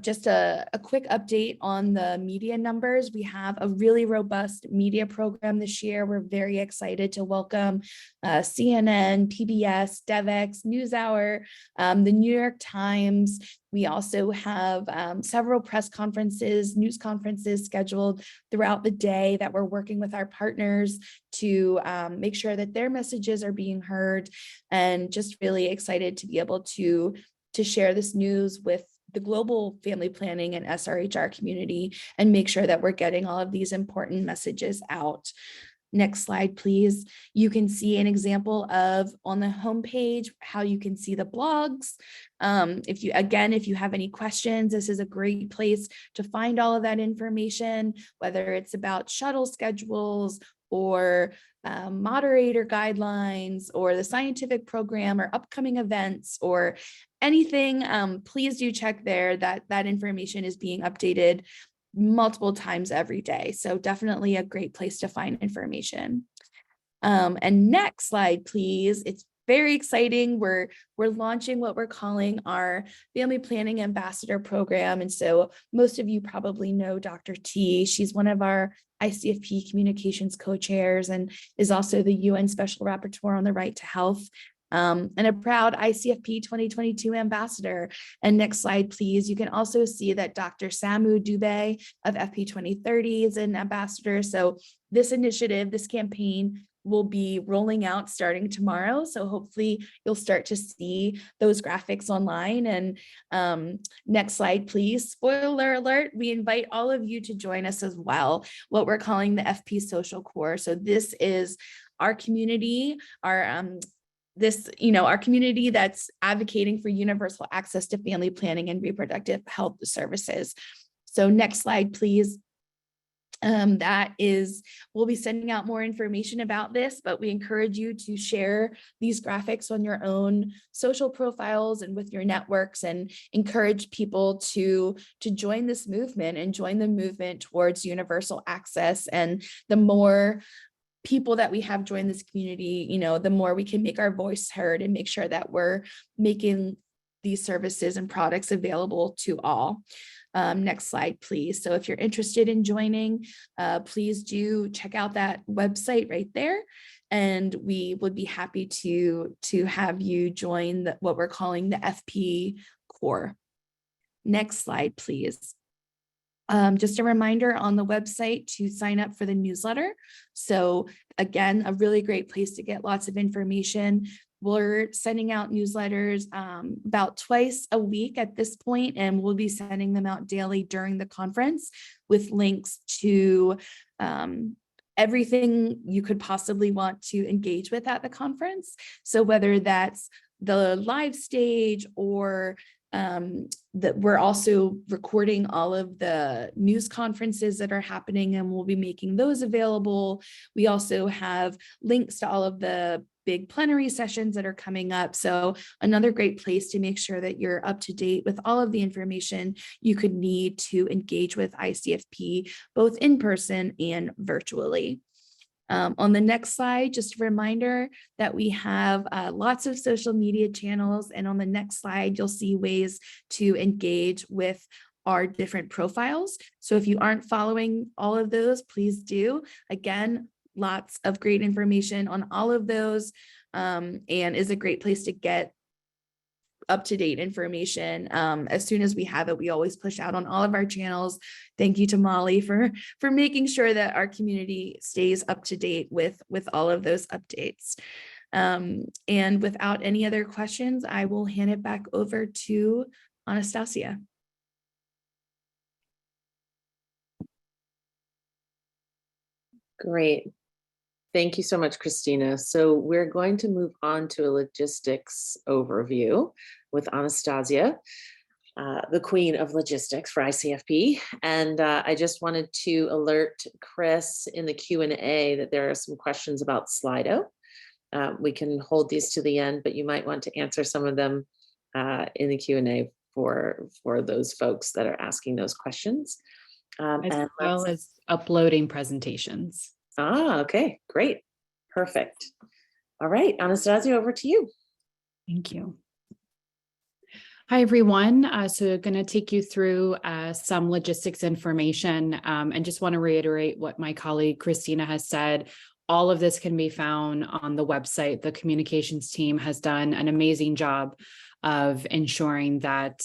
just a quick update on the media numbers. We have a really robust media program this year. We're very excited to welcome CNN, PBS, DevX, NewsHour, the New York Times. We also have several press conferences, news conferences scheduled throughout the day that we're working with our partners to make sure that their messages are being heard, and just really excited to be able to share this news with the global family planning and SRHR community and make sure that we're getting all of these important messages out. Next slide, please. You can see an example of on the homepage how you can see the blogs. If you have any questions, this is a great place to find all of that information, whether it's about shuttle schedules or moderator guidelines or the scientific program or upcoming events or anything. Please do check there. That information is being updated multiple times every day. So definitely a great place to find information. And next slide, please. It's very exciting. We're launching what we're calling our Family Planning Ambassador Program. And so most of you probably know Dr. T. She's one of our ICFP communications co-chairs and is also the UN Special Rapporteur on the right to health. And a proud ICFP 2022 ambassador. And next slide, please. You can also see that Dr. Samu Dubey of FP 2030 is an ambassador. So this initiative, this campaign will be rolling out starting tomorrow. So hopefully you'll start to see those graphics online. And next slide, please. Spoiler alert, we invite all of you to join us as well, what we're calling the FP Social Core. So this is our community, our community that's advocating for universal access to family planning and reproductive health services. So next slide, please. We'll be sending out more information about this, but we encourage you to share these graphics on your own social profiles and with your networks and encourage people to join this movement and join the movement towards universal access. And the more people that we have join this community, the more we can make our voice heard and make sure that we're making these services and products available to all. Next slide, please. So if you're interested in joining, please do check out that website right there. And we would be happy to have you join what we're calling the FP Core. Next slide, please. Just a reminder on the website to sign up for the newsletter. So again, a really great place to get lots of information. We're sending out newsletters about twice a week at this point, and we'll be sending them out daily during the conference with links to everything you could possibly want to engage with at the conference. So whether that's the live stage or that we're also recording all of the news conferences that are happening, and we'll be making those available. We also have links to all of the big plenary sessions that are coming up. So another great place to make sure that you're up to date with all of the information you could need to engage with ICFP, both in person and virtually. On the next slide, just a reminder that we have lots of social media channels, and on the next slide, you'll see ways to engage with our different profiles. So if you aren't following all of those, please do. Again, lots of great information on all of those, and is a great place to get up-to-date information. As soon as we have it, we always push out on all of our channels. Thank you to Molly for making sure that our community stays up to date with all of those updates. And without any other questions, I will hand it back over to Anastasia. Great. Thank you so much, Christina. So we're going to move on to a logistics overview with Anastasia, the queen of logistics for ICFP. And I just wanted to alert Chris in the Q&A that there are some questions about Slido. We can hold these to the end, but you might want to answer some of them in the Q&A for those folks that are asking those questions. As well as uploading presentations. Okay, great. Perfect. All right, Anastasia, over to you. Thank you. Hi, everyone. So going to take you through some logistics information and just want to reiterate what my colleague Christina has said. All of this can be found on the website. The communications team has done an amazing job of ensuring that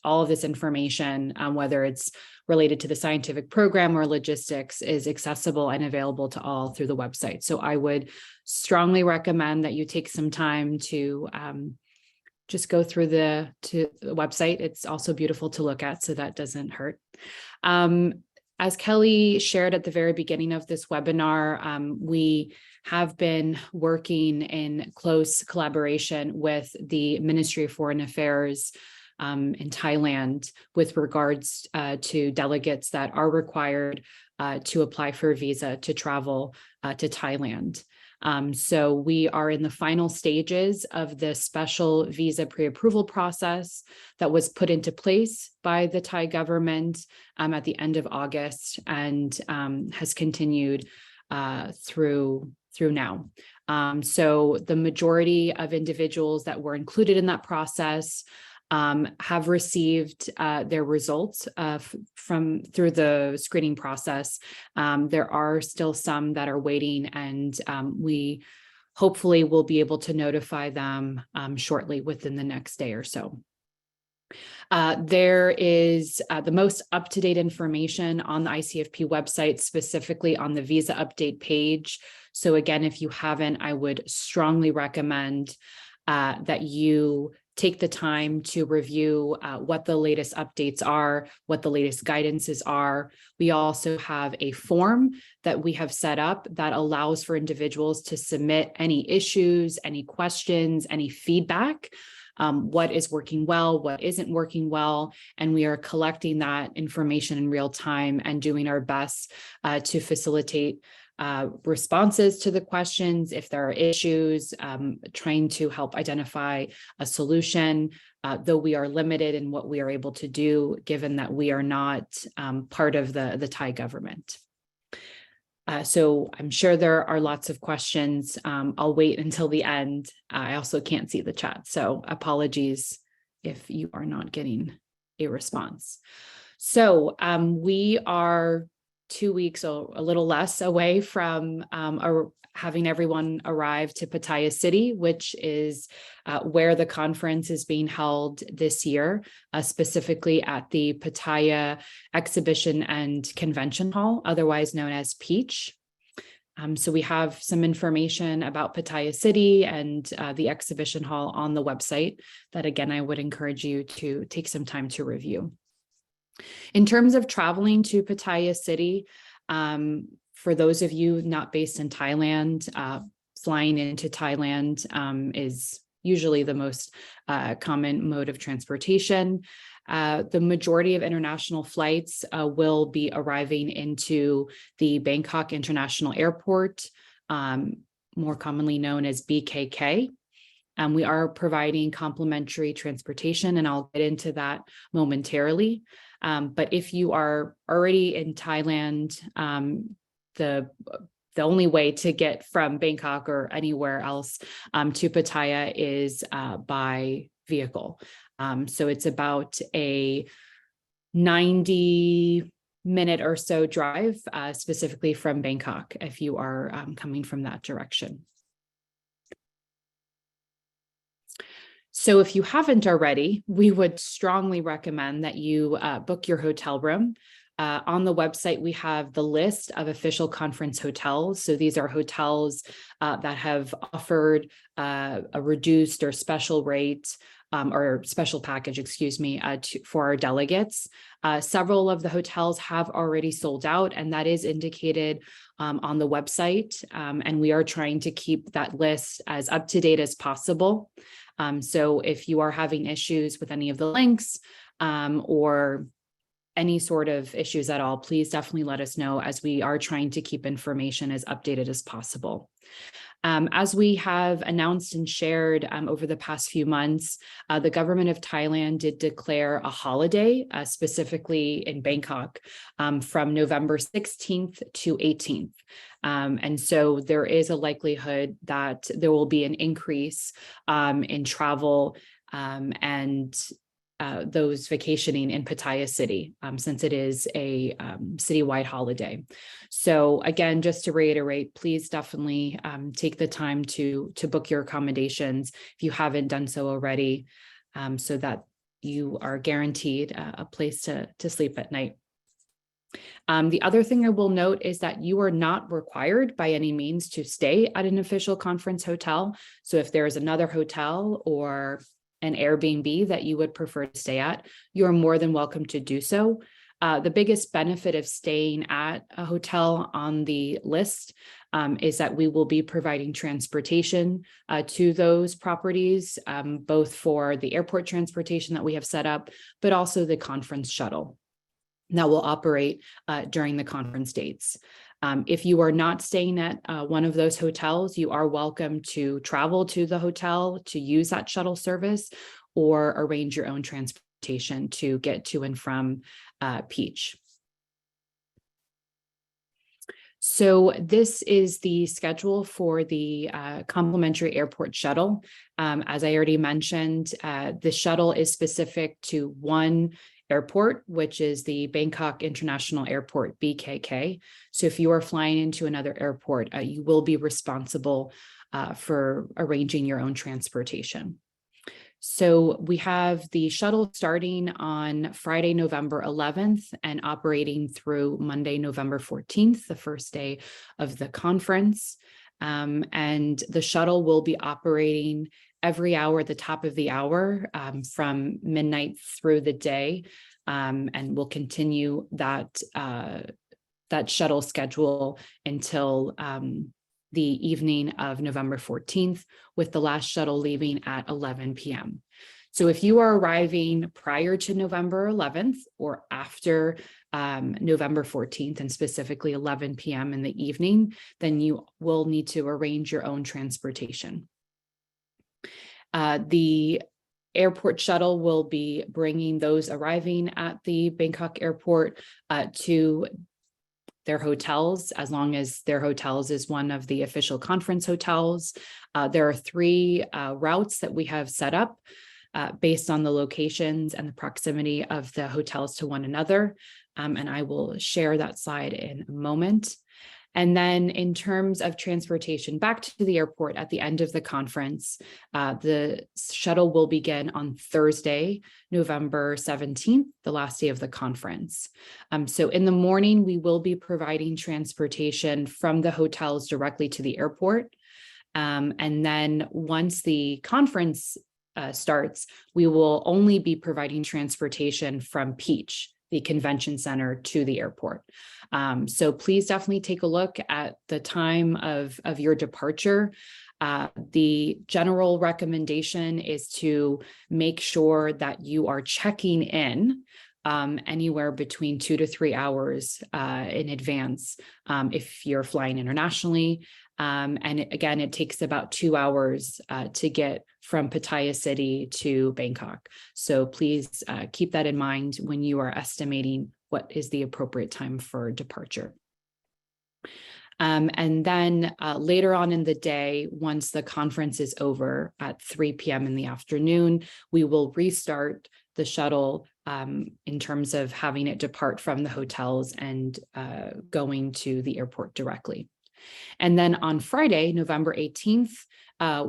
all of this information, whether it's related to the scientific program or logistics, is accessible and available to all through the website. So I would strongly recommend that you take some time to just go through the website. It's also beautiful to look at, so that doesn't hurt. As Kelly shared at the very beginning of this webinar, we have been working in close collaboration with the Ministry of Foreign Affairs in Thailand with regards to delegates that are required to apply for a visa to travel to Thailand. So we are in the final stages of the special visa pre-approval process that was put into place by the Thai government at the end of August and has continued through now. So the majority of individuals that were included in that process have received their results through the screening process. There are still some that are waiting, and we hopefully will be able to notify them shortly within the next day or so. There is the most up-to-date information on the ICFP website, specifically on the visa update page. So again, if you haven't, I would strongly recommend that you take the time to review what the latest updates are, what the latest guidances are. We also have a form that we have set up that allows for individuals to submit any issues, any questions, any feedback, what is working well, what isn't working well, and we are collecting that information in real time and doing our best to facilitate responses to the questions. If there are issues, trying to help identify a solution, though we are limited in what we are able to do, given that we are not part of the Thai government. So I'm sure there are lots of questions. I'll wait until the end. I also can't see the chat, so apologies if you are not getting a response. So we are 2 weeks or a little less away from having everyone arrive to Pattaya City, which is where the conference is being held this year, specifically at the Pattaya Exhibition and Convention Hall, otherwise known as Peach. So we have some information about Pattaya City and the exhibition hall on the website that, again, I would encourage you to take some time to review. In terms of traveling to Pattaya City, for those of you not based in Thailand, flying into Thailand is usually the most common mode of transportation. The majority of international flights will be arriving into the Bangkok International Airport, more commonly known as BKK. We are providing complimentary transportation, and I'll get into that momentarily. But if you are already in Thailand, the only way to get from Bangkok or anywhere else to Pattaya is by vehicle. So it's about a 90-minute or so drive, specifically from Bangkok, if you are coming from that direction. So if you haven't already, we would strongly recommend that you book your hotel room. On the website, we have the list of official conference hotels. So these are hotels that have offered a reduced or special rate or special package, excuse me, for our delegates. Several of the hotels have already sold out, and that is indicated on the website. And we are trying to keep that list as up to date as possible. So if you are having issues with any of the links or any sort of issues at all, please definitely let us know, as we are trying to keep information as updated as possible. As we have announced and shared over the past few months, the government of Thailand did declare a holiday, specifically in Bangkok, from November 16th to 18th. And so there is a likelihood that there will be an increase in travel and those vacationing in Pattaya City, since it is a citywide holiday. So again, just to reiterate, please definitely take the time to book your accommodations if you haven't done so already, so that you are guaranteed a place to sleep at night. The other thing I will note is that you are not required by any means to stay at an official conference hotel. So if there is another hotel or an Airbnb that you would prefer to stay at, you are more than welcome to do so. The biggest benefit of staying at a hotel on the list is that we will be providing transportation to those properties, both for the airport transportation that we have set up, but also the conference shuttle that will operate during the conference dates. If you are not staying at one of those hotels, you are welcome to travel to the hotel to use that shuttle service or arrange your own transportation to get to and from Peach. So this is the schedule for the complimentary airport shuttle. As I already mentioned, the shuttle is specific to one airport, which is the Bangkok International Airport, BKK. So if you are flying into another airport, you will be responsible for arranging your own transportation. So we have the shuttle starting on Friday, November 11th and operating through Monday, November 14th, the first day of the conference. And the shuttle will be operating every hour at the top of the hour from midnight through the day. And we'll continue that, that shuttle schedule until the evening of November 14th, with the last shuttle leaving at 11 p.m. So if you are arriving prior to November 11th or after November 14th, and specifically 11 p.m. in the evening, then you will need to arrange your own transportation. The airport shuttle will be bringing those arriving at the Bangkok airport to their hotels, as long as their hotels is one of the official conference hotels. There are 3 routes that we have set up based on the locations and the proximity of the hotels to one another. And I will share that slide in a moment. And then in terms of transportation back to the airport at the end of the conference, the shuttle will begin on Thursday, November 17th, the last day of the conference. So in the morning, we will be providing transportation from the hotels directly to the airport. And then once the conference starts, we will only be providing transportation from Peach, the convention center, to the airport. So please definitely take a look at the time of your departure. The general recommendation is to make sure that you are checking in anywhere between 2 to 3 hours in advance if you're flying internationally. And again, it takes about 2 hours to get from Pattaya City to Bangkok. So please keep that in mind when you are estimating what is the appropriate time for departure. And then later on in the day, once the conference is over at 3 p.m. in the afternoon, we will restart the shuttle in terms of having it depart from the hotels and going to the airport directly. And then on Friday, November 18th,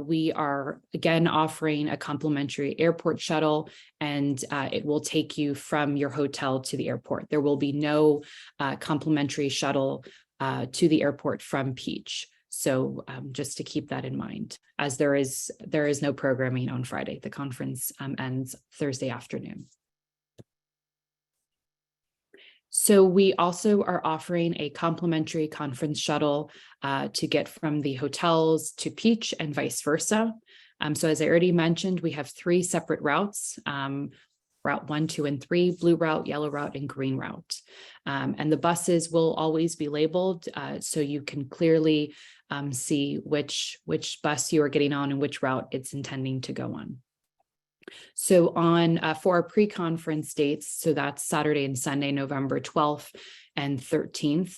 we are again offering a complimentary airport shuttle, and it will take you from your hotel to the airport. There will be no complimentary shuttle to the airport from Peach. So just to keep that in mind, as there is no programming on Friday. The conference ends Thursday afternoon. So we also are offering a complimentary conference shuttle to get from the hotels to Peach and vice versa. So as I already mentioned, we have 3 separate routes, route 1, 2, and 3, blue route, yellow route, and green route. And the buses will always be labeled so you can clearly see which bus you are getting on and which route it's intending to go on. So on for our pre-conference dates, so that's Saturday and Sunday, November 12th and 13th,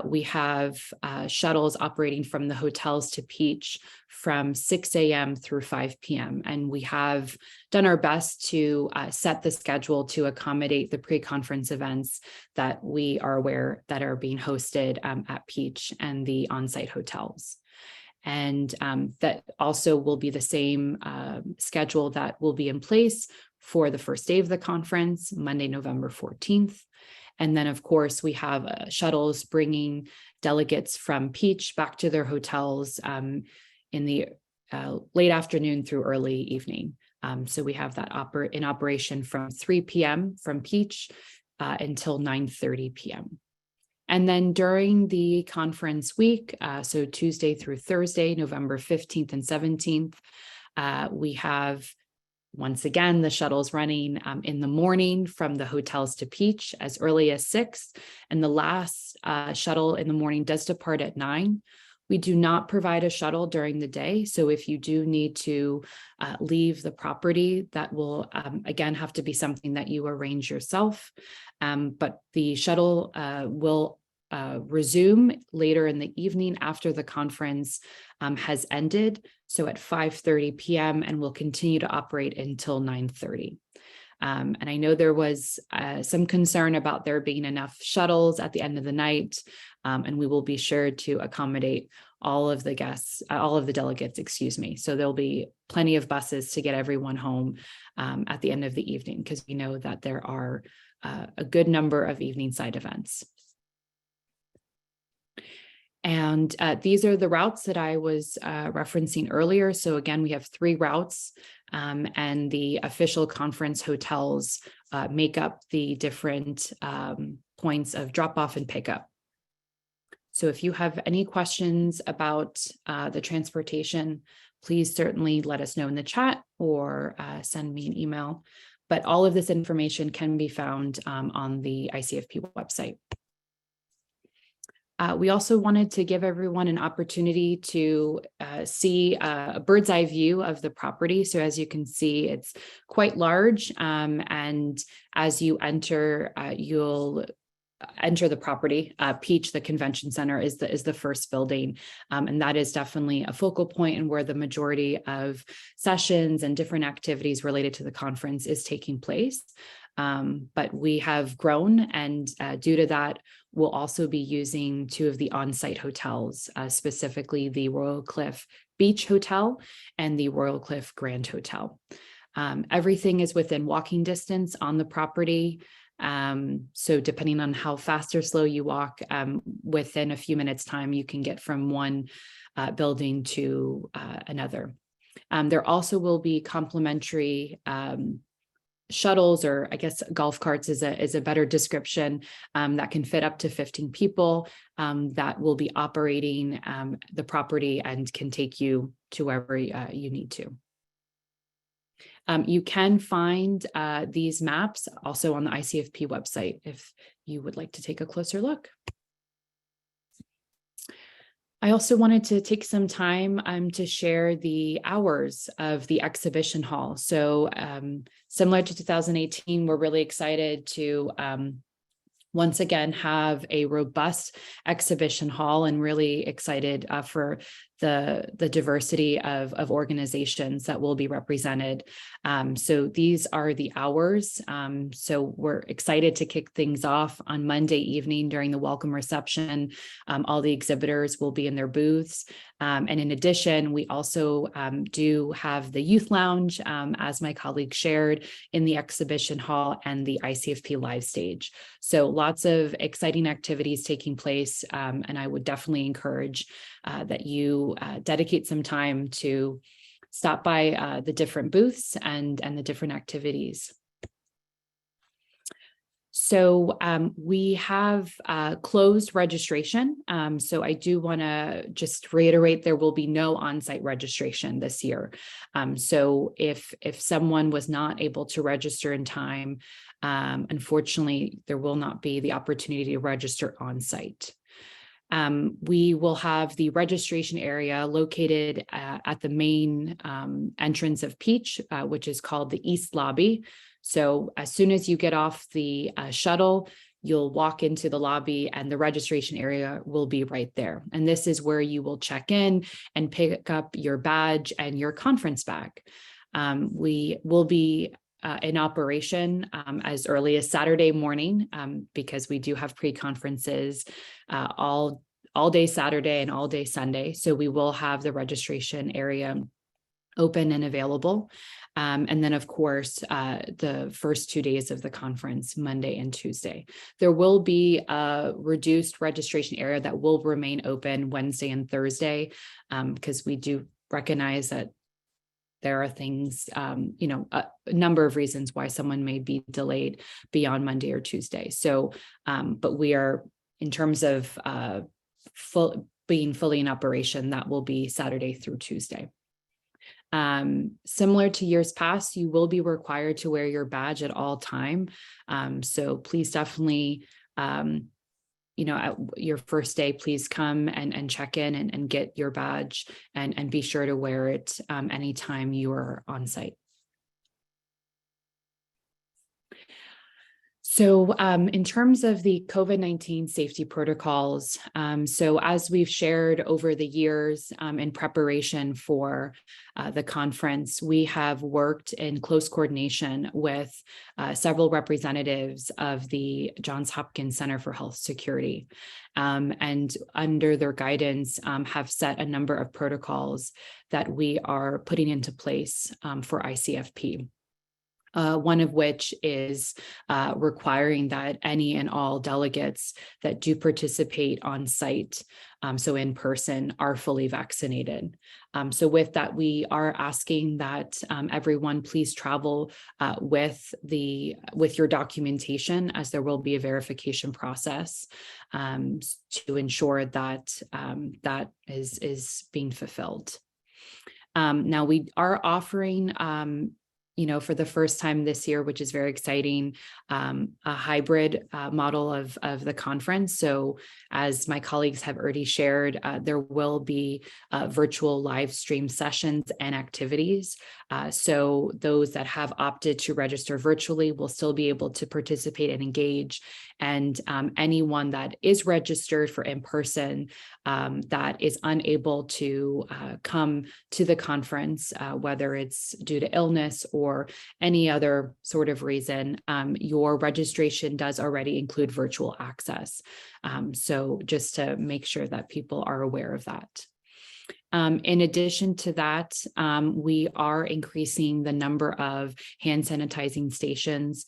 we have shuttles operating from the hotels to Peach from 6 a.m. through 5 p.m. And we have done our best to set the schedule to accommodate the pre-conference events that we are aware that are being hosted at Peach and the on-site hotels. And that also will be the same schedule that will be in place for the first day of the conference, Monday, November 14th. And then, of course, we have shuttles bringing delegates from Peach back to their hotels in the late afternoon through early evening. So we have that in operation from 3 p.m. from Peach until 9:30 p.m. And then during the conference week, so Tuesday through Thursday, November 15th and 17th, we have, once again, the shuttles running in the morning from the hotels to Peach as early as 6. And the last shuttle in the morning does depart at 9. We do not provide a shuttle during the day. So if you do need to leave the property, that will again have to be something that you arrange yourself. But the shuttle will resume later in the evening after the conference has ended. So at 5:30 p.m. and will continue to operate until 9:30. And I know there was some concern about there being enough shuttles at the end of the night, and we will be sure to accommodate all of the guests, all of the delegates, excuse me. So there'll be plenty of buses to get everyone home at the end of the evening, because we know that there are a good number of evening side events. And these are the routes that I was referencing earlier. So again, we have 3 routes, and the official conference hotels make up the different points of drop off and pickup. So if you have any questions about the transportation, please certainly let us know in the chat or send me an email. But all of this information can be found on the ICFP website. We also wanted to give everyone an opportunity to see a bird's eye view of the property. So as you can see, it's quite large. And as you enter, you'll enter the property. Peach, the convention center, is the first building. And that is definitely a focal point and where the majority of sessions and different activities related to the conference is taking place. But we have grown, and due to that, we'll also be using 2 of the on-site hotels, specifically the Royal Cliff Beach Hotel and the Royal Cliff Grand Hotel. Everything is within walking distance on the property. So depending on how fast or slow you walk, within a few minutes time, you can get from one building to another. There also will be complimentary shuttles, or I guess golf carts is a better description, that can fit up to 15 people, that will be operating the property and can take you to wherever you need to. You can find these maps also on the ICFP website if you would like to take a closer look. I also wanted to take some time to share the hours of the exhibition hall. So similar to 2018, we're really excited to once again have a robust exhibition hall, and really excited for the diversity of organizations that will be represented. So these are the hours. So we're excited to kick things off on Monday evening during the welcome reception. All the exhibitors will be in their booths. And in addition, we also do have the youth lounge, as my colleague shared, in the exhibition hall and the ICFP live stage. So lots of exciting activities taking place. And I would definitely encourage that you dedicate some time to stop by the different booths and the different activities. So we have closed registration. So I do want to just reiterate, there will be no on-site registration this year. So if someone was not able to register in time, unfortunately, there will not be the opportunity to register on-site. We will have the registration area located at the main entrance of Peach, which is called the East Lobby. So as soon as you get off the shuttle, you'll walk into the lobby and the registration area will be right there. And this is where you will check in and pick up your badge and your conference bag. We will be in operation as early as Saturday morning, because we do have pre-conferences all day Saturday and all day Sunday. So we will have the registration area open and available. And then, of course, the first 2 days of the conference, Monday and Tuesday. There will be a reduced registration area that will remain open Wednesday and Thursday, because we do recognize that there are things, you know, a number of reasons why someone may be delayed beyond Monday or Tuesday. So, but we are, in terms of being fully in operation, that will be Saturday through Tuesday. Similar to years past, you will be required to wear your badge at all time. So please definitely, you know, at your first day, please come and check in and get your badge and be sure to wear it anytime you are on site. So in terms of the COVID-19 safety protocols, so as we've shared over the years in preparation for the conference, we have worked in close coordination with several representatives of the Johns Hopkins Center for Health Security, and under their guidance have set a number of protocols that we are putting into place for ICFP. One of which is requiring that any and all delegates that do participate on site, so in person, are fully vaccinated. So with that, we are asking that everyone please travel with your documentation, as there will be a verification process to ensure that that is being fulfilled. Now we are offering you know, for the first time this year, which is very exciting, a hybrid model of the conference. So as my colleagues have already shared, there will be virtual live stream sessions and activities. So those that have opted to register virtually will still be able to participate and engage. And anyone that is registered for in-person that is unable to come to the conference, whether it's due to illness or any other sort of reason, your registration does already include virtual access. So just to make sure that people are aware of that. In addition to that, we are increasing the number of hand sanitizing stations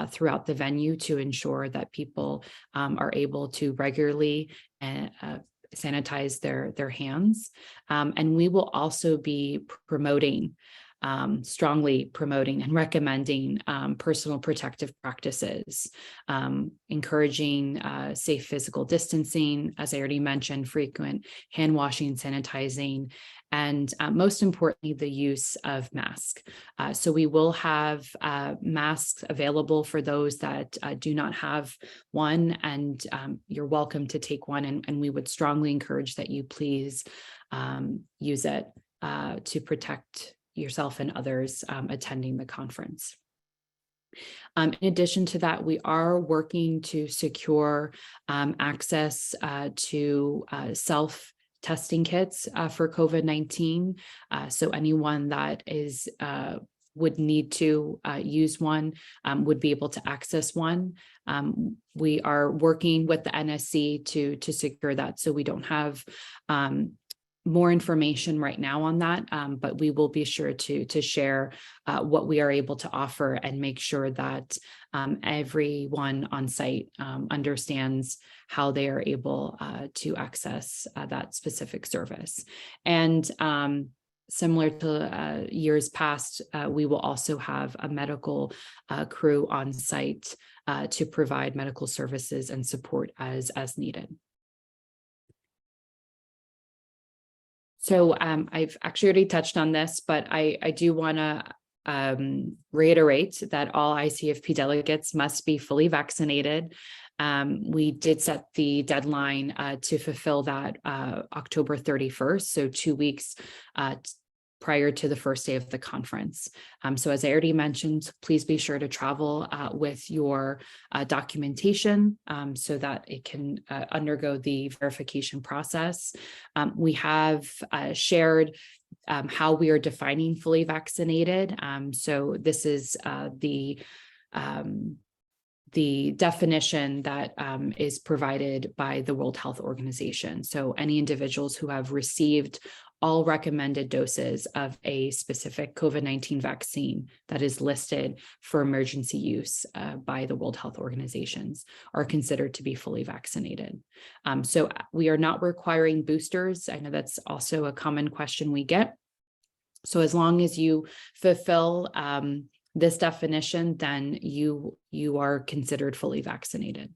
throughout the venue to ensure that people are able to regularly sanitize their hands. And we will also be strongly promoting and recommending personal protective practices, encouraging safe physical distancing, as I already mentioned, frequent hand washing, sanitizing, and most importantly, the use of masks. So we will have masks available for those that do not have one, and you're welcome to take one, and we would strongly encourage that you please use it to protect yourself and others attending the conference. In addition to that, we are working to secure access to self-testing kits for COVID-19. So anyone that would need to use one would be able to access one. We are working with the NSC to secure that, so we don't have more information right now on that, but we will be sure to share what we are able to offer and make sure that everyone on site understands how they are able to access that specific service. And similar to years past, we will also have a medical crew on site to provide medical services and support as needed. So I've actually already touched on this, but I do want to reiterate that all ICFP delegates must be fully vaccinated. We did set the deadline to fulfill that October 31st, so 2 weeks prior to the first day of the conference. So as I already mentioned, please be sure to travel with your documentation so that it can undergo the verification process. We have shared how we are defining fully vaccinated. So this is the definition that is provided by the World Health Organization. So any individuals who have received all recommended doses of a specific COVID-19 vaccine that is listed for emergency use by the World Health Organizations are considered to be fully vaccinated. So we are not requiring boosters. I know that's also a common question we get. So as long as you fulfill this definition, then you are considered fully vaccinated.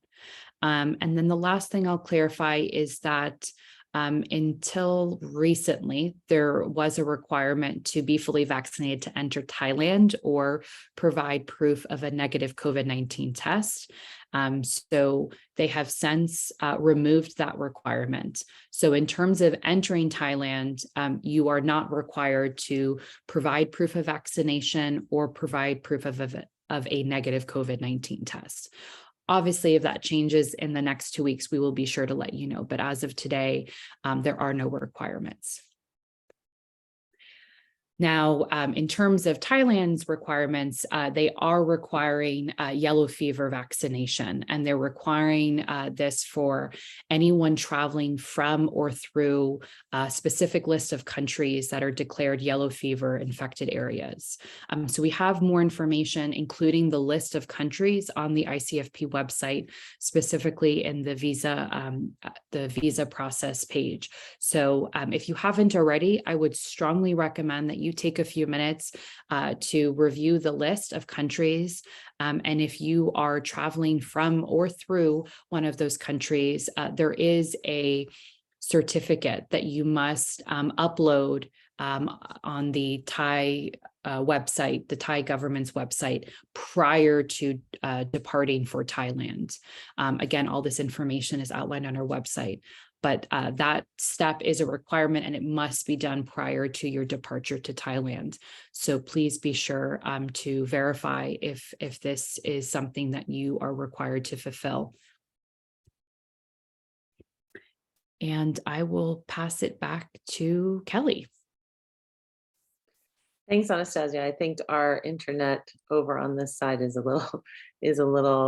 And then the last thing I'll clarify is that until recently, there was a requirement to be fully vaccinated to enter Thailand or provide proof of a negative COVID-19 test. So they have since removed that requirement. So in terms of entering Thailand, you are not required to provide proof of vaccination or provide proof of a negative COVID-19 test. Obviously, if that changes in the next 2 weeks, we will be sure to let you know. But as of today, there are no requirements. Now, in terms of Thailand's requirements, they are requiring yellow fever vaccination, and they're requiring this for anyone traveling from or through a specific list of countries that are declared yellow fever infected areas. So we have more information, including the list of countries on the ICFP website, specifically in the visa process page. So if you haven't already, I would strongly recommend that you take a few minutes to review the list of countries. And if you are traveling from or through one of those countries, there is a certificate that you must upload on the Thai website, the Thai government's website, prior to departing for Thailand. Again, all this information is outlined on our website. But that step is a requirement, and it must be done prior to your departure to Thailand. So please be sure to verify if this is something that you are required to fulfill. And I will pass it back to Kelly. Thanks, Anastasia. I think our internet over on this side is a little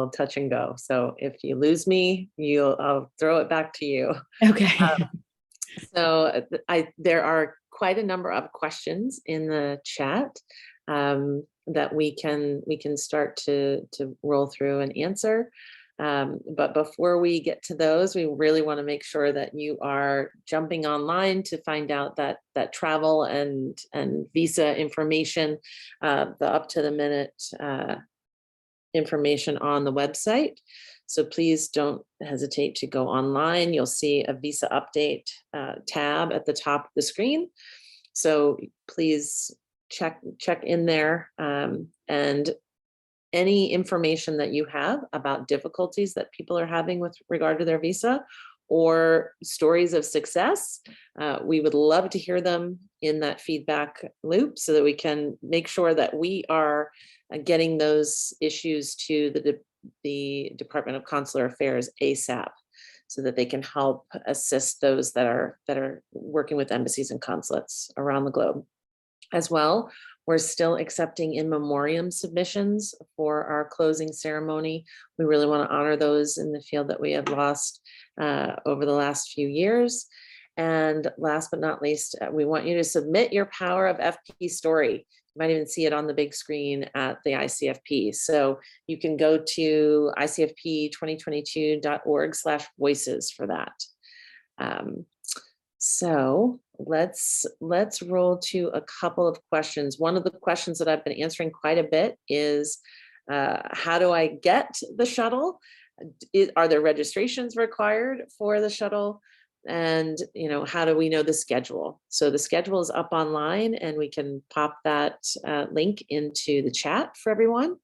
touch and go. So if you lose me, I'll throw it back to you. Okay. So there are quite a number of questions in the chat that we can start to roll through and answer. But before we get to those, we really want to make sure that you are jumping online to find out that travel and visa information, the up to the minute information on the website. So please don't hesitate to go online. You'll see a visa update tab at the top of the screen. So please check in there, and any information that you have about difficulties that people are having with regard to their visa or stories of success, we would love to hear them in that feedback loop so that we can make sure that we are getting those issues to the Department of Consular Affairs ASAP, so that they can help assist those that are working with embassies and consulates around the globe. As well, we're still accepting in memoriam submissions for our closing ceremony. We really want to honor those in the field that we have lost over the last few years. And last but not least, we want you to submit your Power of FP story. You might even see it on the big screen at the ICFP. So you can go to ICFP2022.org/voices for that. So let's roll to a couple of questions. One of the questions that I've been answering quite a bit is, how do I get the shuttle? Are there registrations required for the shuttle? And how do we know the schedule? So the schedule is up online, and we can pop that link into the chat for everyone.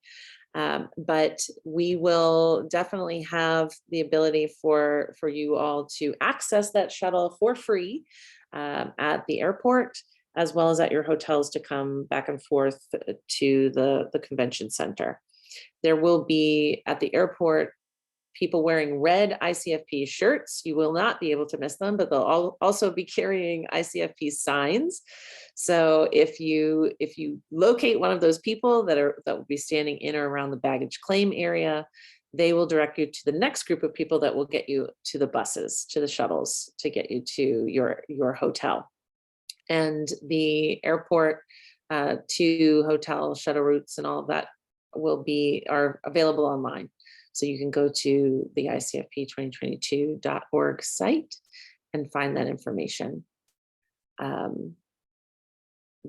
But we will definitely have the ability for you all to access that shuttle for free at the airport, as well as at your hotels to come back and forth to the convention center. There will be at the airport people wearing red ICFP shirts. You will not be able to miss them, but they'll also be carrying ICFP signs. So if you locate one of those people that will be standing in or around the baggage claim area, they will direct you to the next group of people that will get you to the buses, to the shuttles, to get you to your hotel. And the airport to hotel shuttle routes and all of that are available online. So you can go to the ICFP2022.org site and find that information.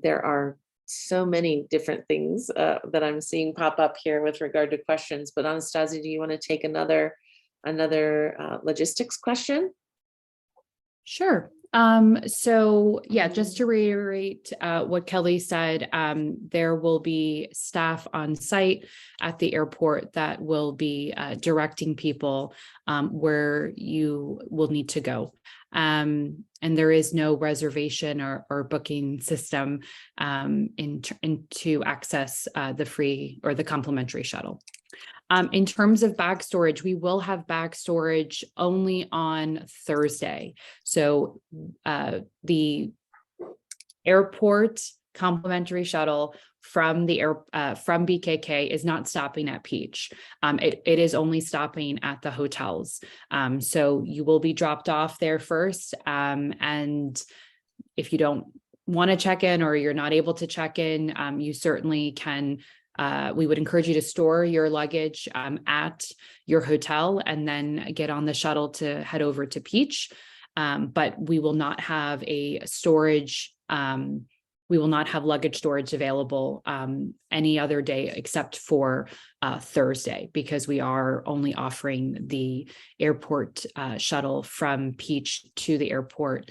there are so many different things that I'm seeing pop up here with regard to questions, but Anastasia, do you want to take another logistics question? Sure. So yeah, just to reiterate what Kelly said, there will be staff on site at the airport that will be directing people where you will need to go. And there is no reservation or booking system to access the free or the complimentary shuttle. In terms of bag storage, we will have bag storage only on Thursday. So the airport complimentary shuttle from from BKK is not stopping at Peach. It is only stopping at the hotels. So you will be dropped off there first. And if you don't want to check in or you're not able to check in, you certainly can. We would encourage you to store your luggage at your hotel and then get on the shuttle to head over to Peach. But we will not have a storage. We will not have luggage storage available any other day except for Thursday, because we are only offering the airport shuttle from Peach to the airport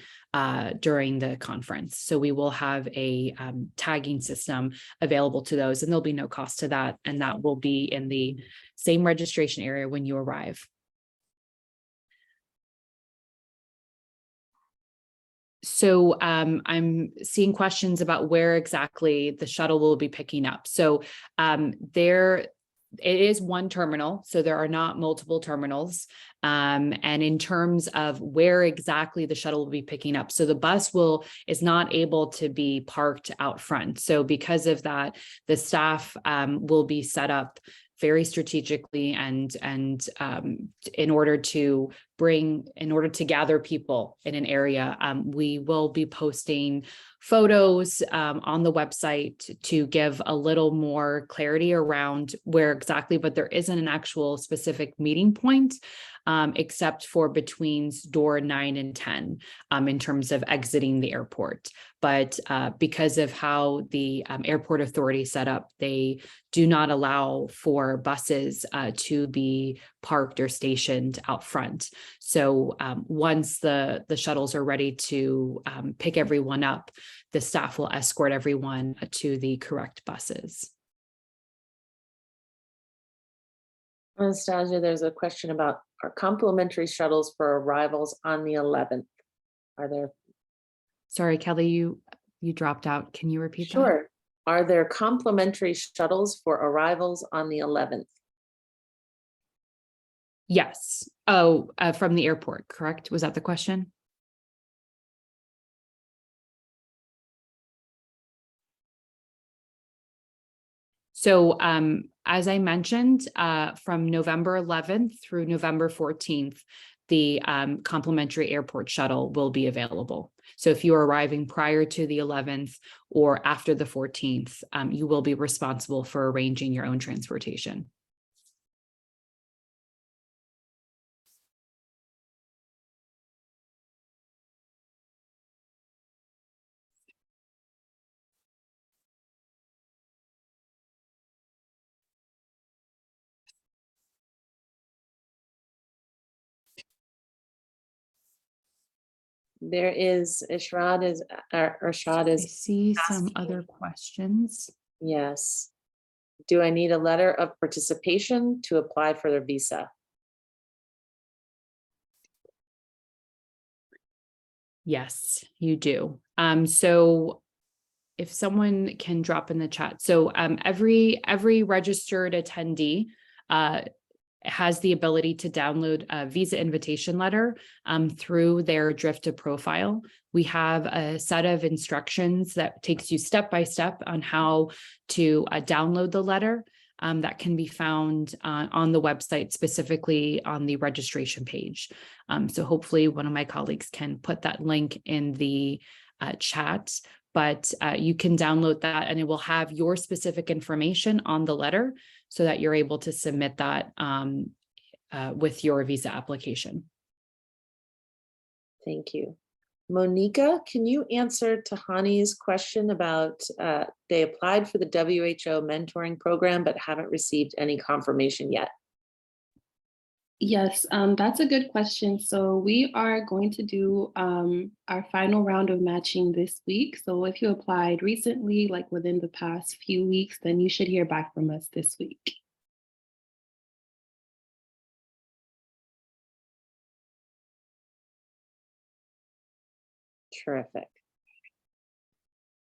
during the conference. So we will have a tagging system available to those, and there'll be no cost to that. And that will be in the same registration area when you arrive. So I'm seeing questions about where exactly the shuttle will be picking up. So it is one terminal, so there are not multiple terminals. And in terms of where exactly the shuttle will be picking up, so the bus is not able to be parked out front. So because of that, the staff will be set up very strategically and in order to gather people in an area. We will be posting photos on the website to give a little more clarity around where exactly, but there isn't an actual specific meeting point except for between door 9 and 10 in terms of exiting the airport. But because of how the airport authority set up, they do not allow for buses to be parked or stationed out front. So once the shuttles are ready to pick everyone up, the staff will escort everyone to the correct buses. Anastasia, there's a question about our complimentary shuttles for arrivals on the 11th. Are there? Sorry, Kelly, you dropped out. Can you repeat that? Sure. Are there complimentary shuttles for arrivals on the 11th? Yes. Oh, from the airport, correct? Was that the question? So as I mentioned, from November 11th through November 14th, the complimentary airport shuttle will be available. So if you are arriving prior to the 11th or after the 14th, you will be responsible for arranging your own transportation. There is Irshad is. I see some other questions. Yes. Do I need a letter of participation to apply for their visa? Yes, you do. So if someone can drop in the chat. So every registered attendee has the ability to download a visa invitation letter through their Drifta profile. We have a set of instructions that takes you step by step on how to download the letter that can be found on the website, specifically on the registration page. So hopefully one of my colleagues can put that link in the chat, but you can download that and it will have your specific information on the letter so that you're able to submit that with your visa application. Thank you. Monica, can you answer Tahani's question about they applied for the WHO mentoring program but haven't received any confirmation yet? Yes, that's a good question. So we are going to do our final round of matching this week. So if you applied recently, like within the past few weeks, then you should hear back from us this week. Terrific.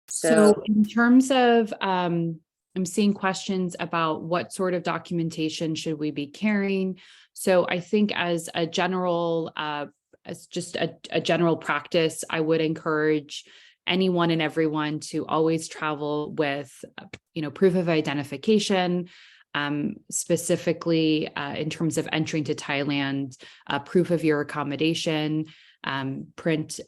So in terms of, I'm seeing questions about what sort of documentation should we be carrying. So I think as a general, as just a general practice, I would encourage anyone and everyone to always travel with, proof of identification, specifically in terms of entering to Thailand, proof of your accommodation, print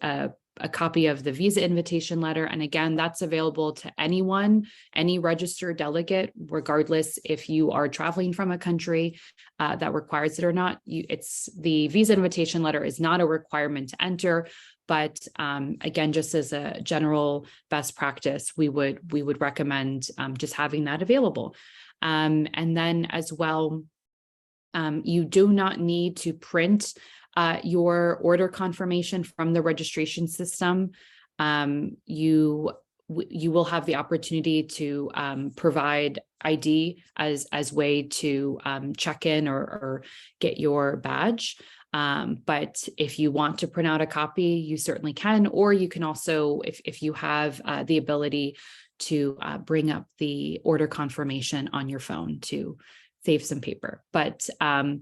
a copy of the visa invitation letter. And again, that's available to anyone, any registered delegate, regardless if you are traveling from a country that requires it or not. It's the visa invitation letter is not a requirement to enter, but again, just as a general best practice, we would recommend just having that available. And then as well, you do not need to print your order confirmation from the registration system. You will have the opportunity to provide ID as way to check in or get your badge. But if you want to print out a copy, you certainly can, or you can also, if you have the ability to bring up the order confirmation on your phone to save some paper. But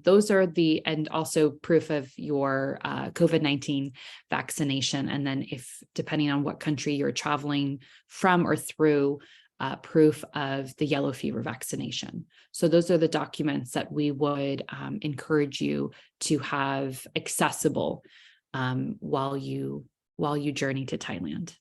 those are and also proof of your COVID-19 vaccination. And then depending on what country you're traveling from or through, proof of the yellow fever vaccination. So those are the documents that we would encourage you to have accessible while you journey to Thailand.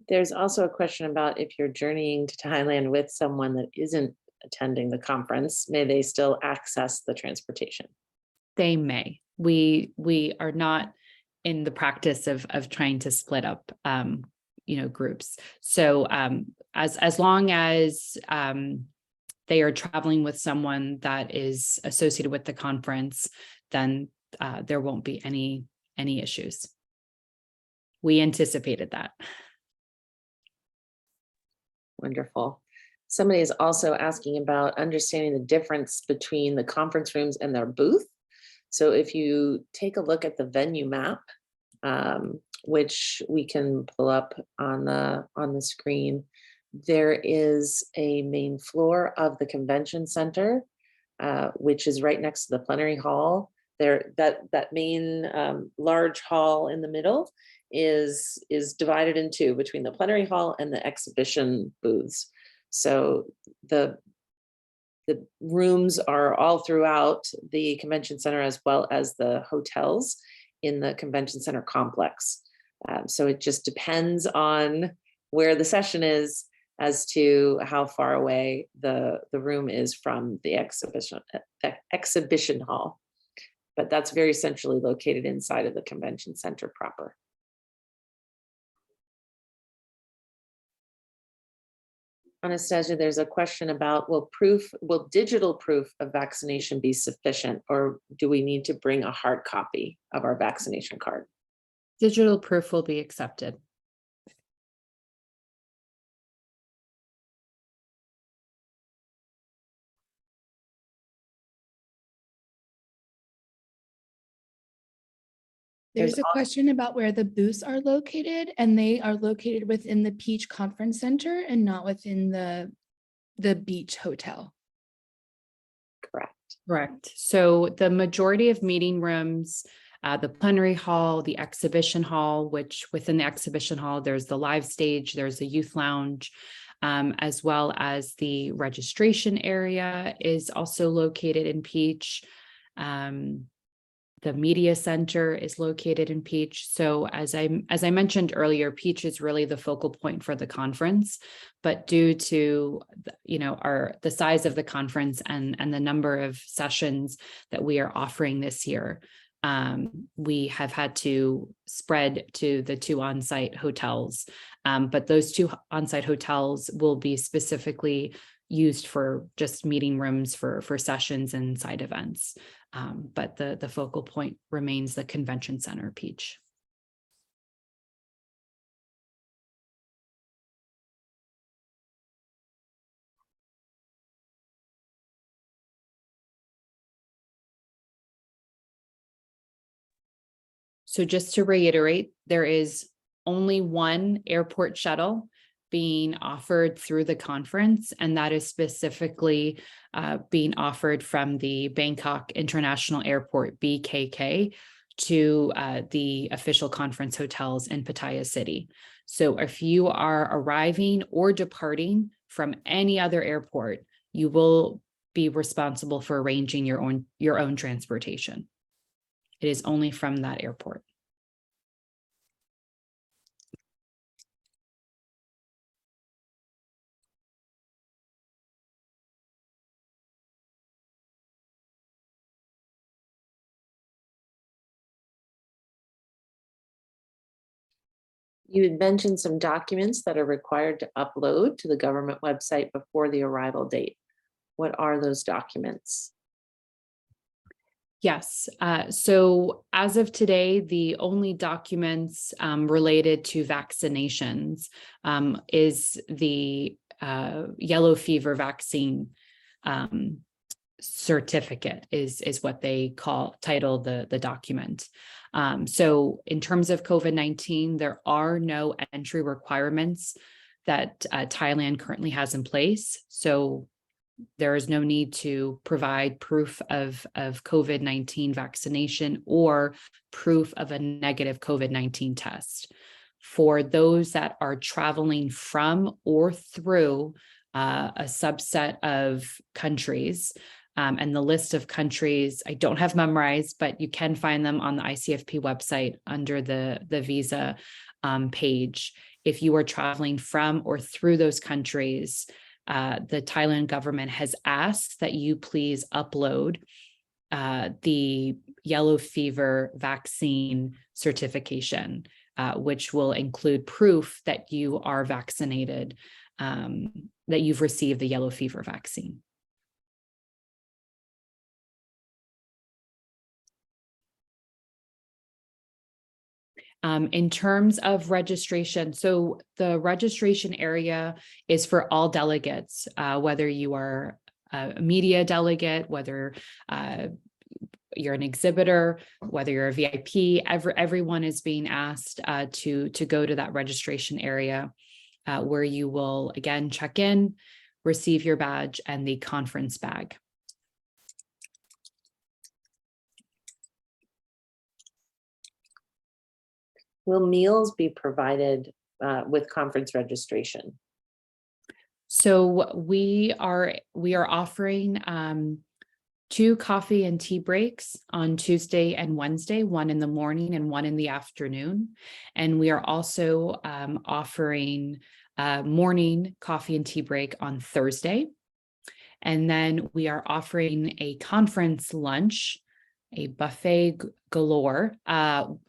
There's also a question about if you're journeying to Thailand with someone that isn't attending the conference, may they still access the transportation? They may. We are not in the practice of trying to split up groups. So as long as they are traveling with someone that is associated with the conference, then there won't be any issues. We anticipated that. Wonderful. Somebody is also asking about understanding the difference between the conference rooms and their booth. So if you take a look at the venue map, which we can pull up on the screen, there is a main floor of the convention center, which is right next to the plenary hall. There, that main large hall in the middle is divided in two between the plenary hall and the exhibition booths. So the rooms are all throughout the convention center as well as the hotels in the convention center complex. So it just depends on where the session is as to how far away the room is from the exhibition hall. But that's very centrally located inside of the convention center proper. Anastasia, there's a question about, will digital proof of vaccination be sufficient, or do we need to bring a hard copy of our vaccination card? Digital proof will be accepted. There's a question about where the booths are located, and they are located within the Peach Conference Center and not within the Beach Hotel. Correct. So the majority of meeting rooms, the plenary hall, the exhibition hall, which within the exhibition hall, there's the live stage, there's a youth lounge, as well as the registration area is also located in Peach. The media center is located in Peach. So as I mentioned earlier, Peach is really the focal point for the conference, but due to the size of the conference and the number of sessions that we are offering this year, we have had to spread to the 2 on-site hotels. But those 2 on-site hotels will be specifically used for just meeting rooms for sessions and side events. But the focal point remains the convention center, Peach. So just to reiterate, there is only 1 airport shuttle being offered through the conference, and that is specifically being offered from the Bangkok International Airport, BKK, to the official conference hotels in Pattaya City. So if you are arriving or departing from any other airport, you will be responsible for arranging your own transportation. It is only from that airport. You had mentioned some documents that are required to upload to the government website before the arrival date. What are those documents? Yes. So as of today, the only documents related to vaccinations is the yellow fever vaccine certificate is what they title the document. So in terms of COVID-19, there are no entry requirements that Thailand currently has in place. So there is no need to provide proof of COVID-19 vaccination or proof of a negative COVID-19 test. For those that are traveling from or through a subset of countries, and the list of countries I don't have memorized, but you can find them on the ICFP website under the visa page. If you are traveling from or through those countries, the Thailand government has asked that you please upload the yellow fever vaccine certification, which will include proof that you are vaccinated, that you've received the yellow fever vaccine. In terms of registration, so the registration area is for all delegates, whether you are a media delegate, whether you're an exhibitor, whether you're a VIP, everyone is being asked to go to that registration area where you will, again, check in, receive your badge and the conference bag. Will meals be provided with conference registration? So we are offering 2 coffee and tea breaks on Tuesday and Wednesday, 1 in the morning and 1 in the afternoon. And we are also offering morning coffee and tea break on Thursday. And then we are offering a conference lunch, a buffet galore,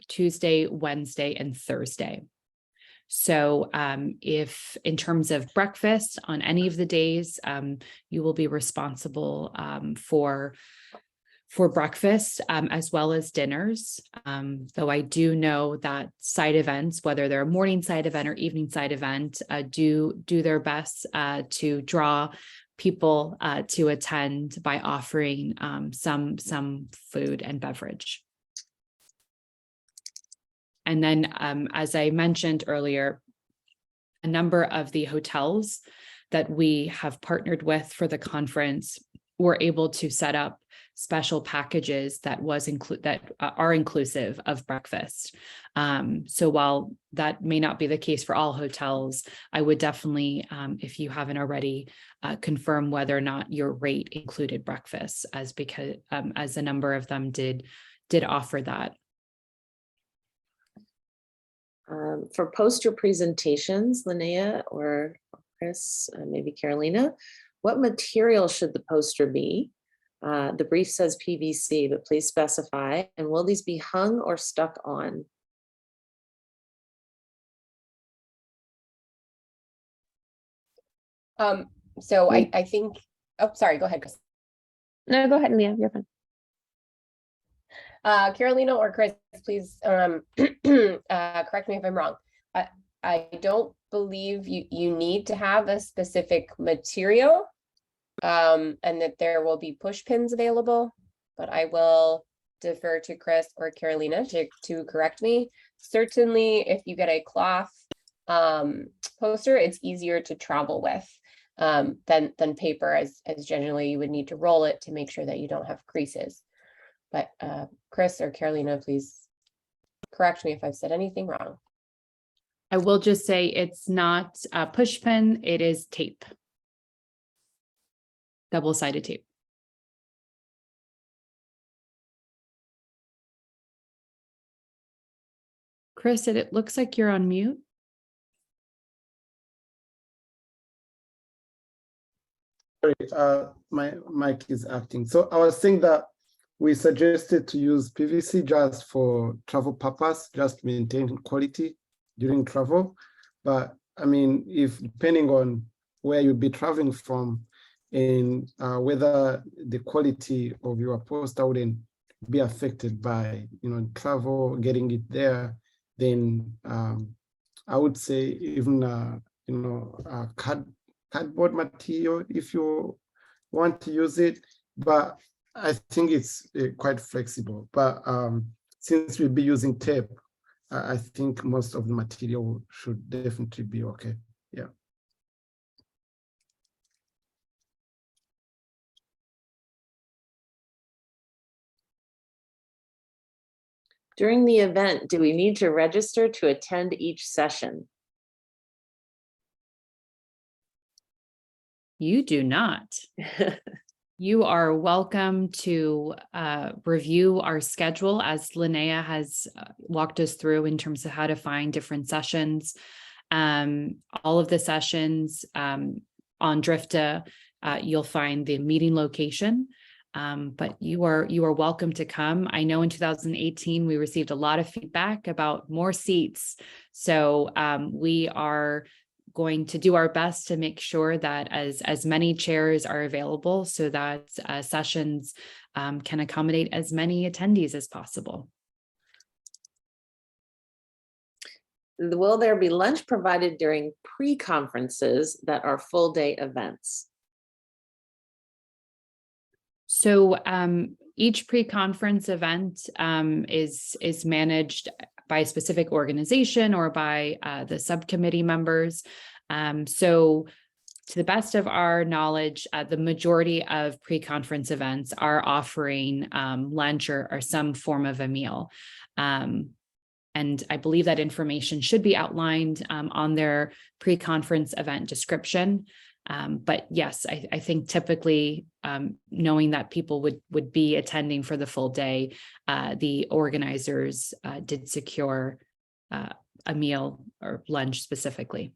Tuesday, Wednesday, and Thursday. So if in terms of breakfast on any of the days, you will be responsible for breakfast as well as dinners. Though I do know that side events, whether they're a morning side event or evening side event, do their best to draw people to attend by offering some food and beverage. And then, as I mentioned earlier, a number of the hotels that we have partnered with for the conference were able to set up special packages that are inclusive of breakfast. So while that may not be the case for all hotels, I would definitely, if you haven't already, confirm whether or not your rate included breakfast, as a number of them did did offer that. For poster presentations, Linnea or Chris, maybe Carolina, what material should the poster be? The brief says PVC, but please specify. And will these be hung or stuck on? So I think, oh, sorry, go ahead, Chris. No, go ahead, Leah, you're fine. Carolina or Chris, please correct me if I'm wrong. I don't believe you need to have a specific material and that there will be push pins available, but I will defer to Chris or Carolina to correct me. Certainly, if you get a cloth poster, it's easier to travel with than paper, as generally you would need to roll it to make sure that you don't have creases. But Chris or Carolina, please correct me if I've said anything wrong. I will just say it's not a push pin, it is tape. Double-sided tape. Chris, it looks like you're on mute. Sorry, my mic is acting. So I was saying that we suggested to use PVC just for travel purpose, just maintain quality during travel. But I mean, if depending on where you'll be traveling from and whether the quality of your poster wouldn't be affected by, travel, getting it there, then I would say even, cardboard material if you want to use it. But I think it's quite flexible. But since we'll be using tape, I think most of the material should definitely be okay. Yeah. During the event, do we need to register to attend each session? You do not. You are welcome to review our schedule as Linnea has walked us through in terms of how to find different sessions. All of the sessions on Drifta, you'll find the meeting location, but you are welcome to come. I know in 2018, we received a lot of feedback about more seats. So we are going to do our best to make sure that as many chairs are available so that sessions can accommodate as many attendees as possible. Will there be lunch provided during pre-conferences that are full day events? So each pre-conference event is managed by a specific organization or by the subcommittee members. So to the best of our knowledge, the majority of pre-conference events are offering lunch or some form of a meal. And I believe that information should be outlined on their pre-conference event description. But yes, I think typically knowing that people would be attending for the full day, the organizers did secure a meal or lunch specifically.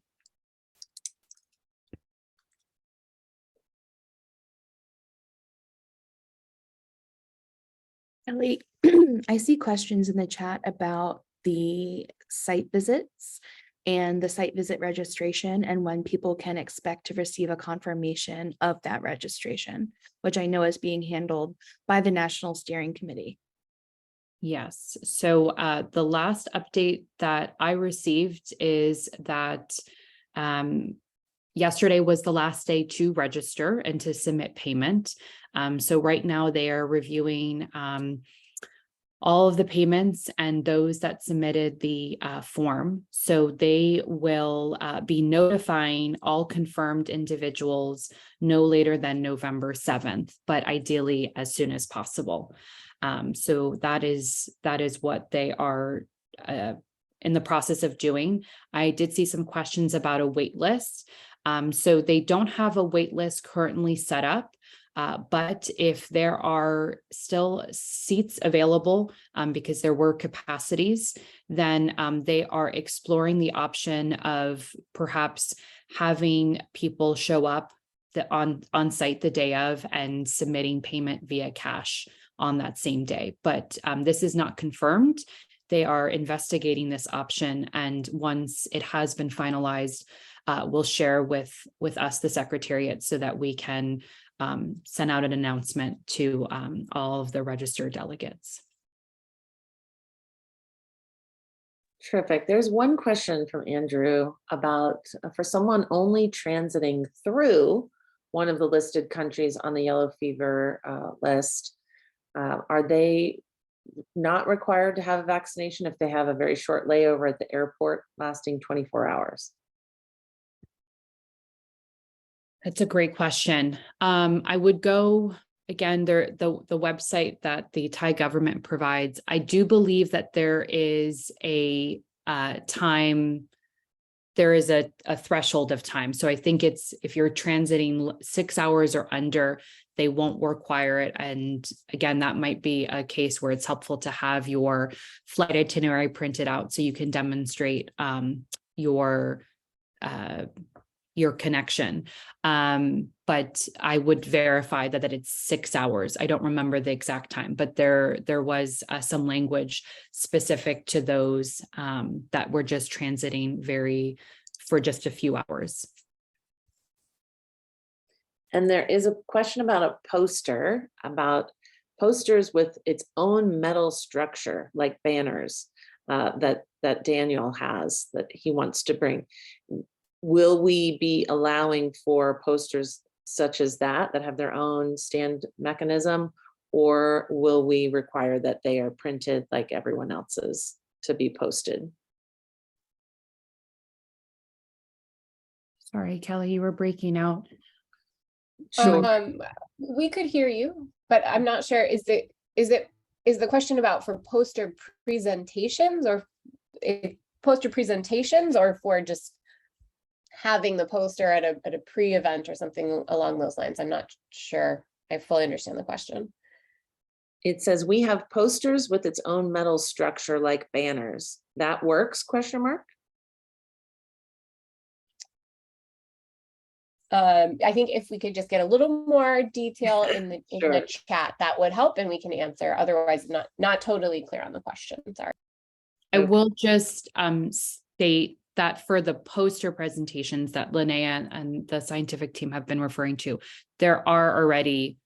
Ellie, I see questions in the chat about the site visits and the site visit registration and when people can expect to receive a confirmation of that registration, which I know is being handled by the National Steering Committee. Yes, so the last update that I received is that yesterday was the last day to register and to submit payment. So right now they are reviewing all of the payments and those that submitted the form. So they will be notifying all confirmed individuals no later than November 7th, but ideally as soon as possible. So that is what they are in the process of doing. I did see some questions about a wait list. So they don't have a wait list currently set up. But if there are still seats available, because there were capacities, then they are exploring the option of perhaps having people show up on site the day of and submitting payment via cash on that same day. But this is not confirmed. They are investigating this option, and once it has been finalized, we'll share with us, the Secretariat, so that we can send out an announcement to all of the registered delegates. Terrific. There's one question from Andrew about for someone only transiting through one of the listed countries on the yellow fever list, are they not required to have a vaccination if they have a very short layover at the airport lasting 24 hours? That's a great question. I would go again, the website that the Thai government provides. I do believe that there is a time, there is a threshold of time. So I think it's, if you're transiting 6 hours or under, they won't require it. And again, that might be a case where it's helpful to have your flight itinerary printed out so you can demonstrate your connection. But I would verify that it's 6 hours. I don't remember the exact time, but there was some language specific to those that were just transiting for just a few hours. And there is a question about a poster, about posters with its own metal structure, like banners that Daniel has, that he wants to bring. Will we be allowing for posters such as that have their own stand mechanism, or will we require that they are printed like everyone else's to be posted? Sorry, Kelly, you were breaking out. Sure. We could hear you, but I'm not sure. Is the question about for poster presentations, or for just having the poster at a pre-event or something along those lines? I'm not sure I fully understand the question. It says we have posters with its own metal structure like banners. That works, question mark? I think if we could just get a little more detail in the Sure. chat, that would help, and we can answer. Otherwise, not totally clear on the question. Sorry. I will just state that for the poster presentations that Linnea and the scientific team have been referring to, there are already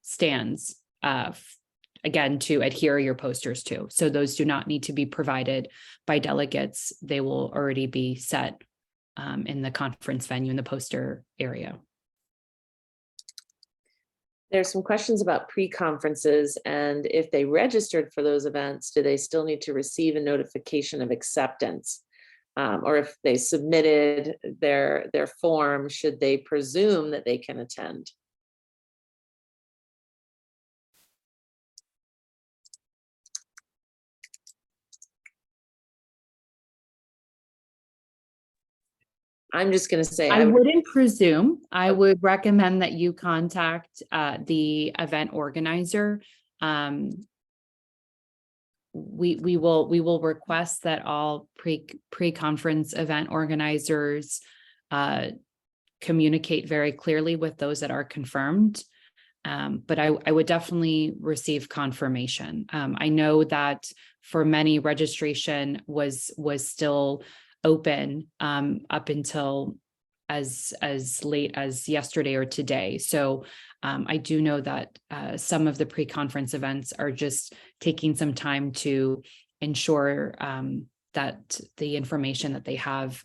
stands, again, to adhere your posters to. So those do not need to be provided by delegates. They will already be set in the conference venue in the poster area. There's some questions about pre-conferences, and if they registered for those events, do they still need to receive a notification of acceptance? Or if they submitted their form, should they presume that they can attend? I'm just going to say I wouldn't presume. I would recommend that you contact the event organizer. We will request that all pre-conference event organizers communicate very clearly with those that are confirmed. But I would definitely receive confirmation. I know that for many, registration was still open up until as late as yesterday or today. So I do know that some of the pre-conference events are just taking some time to ensure that the information that they have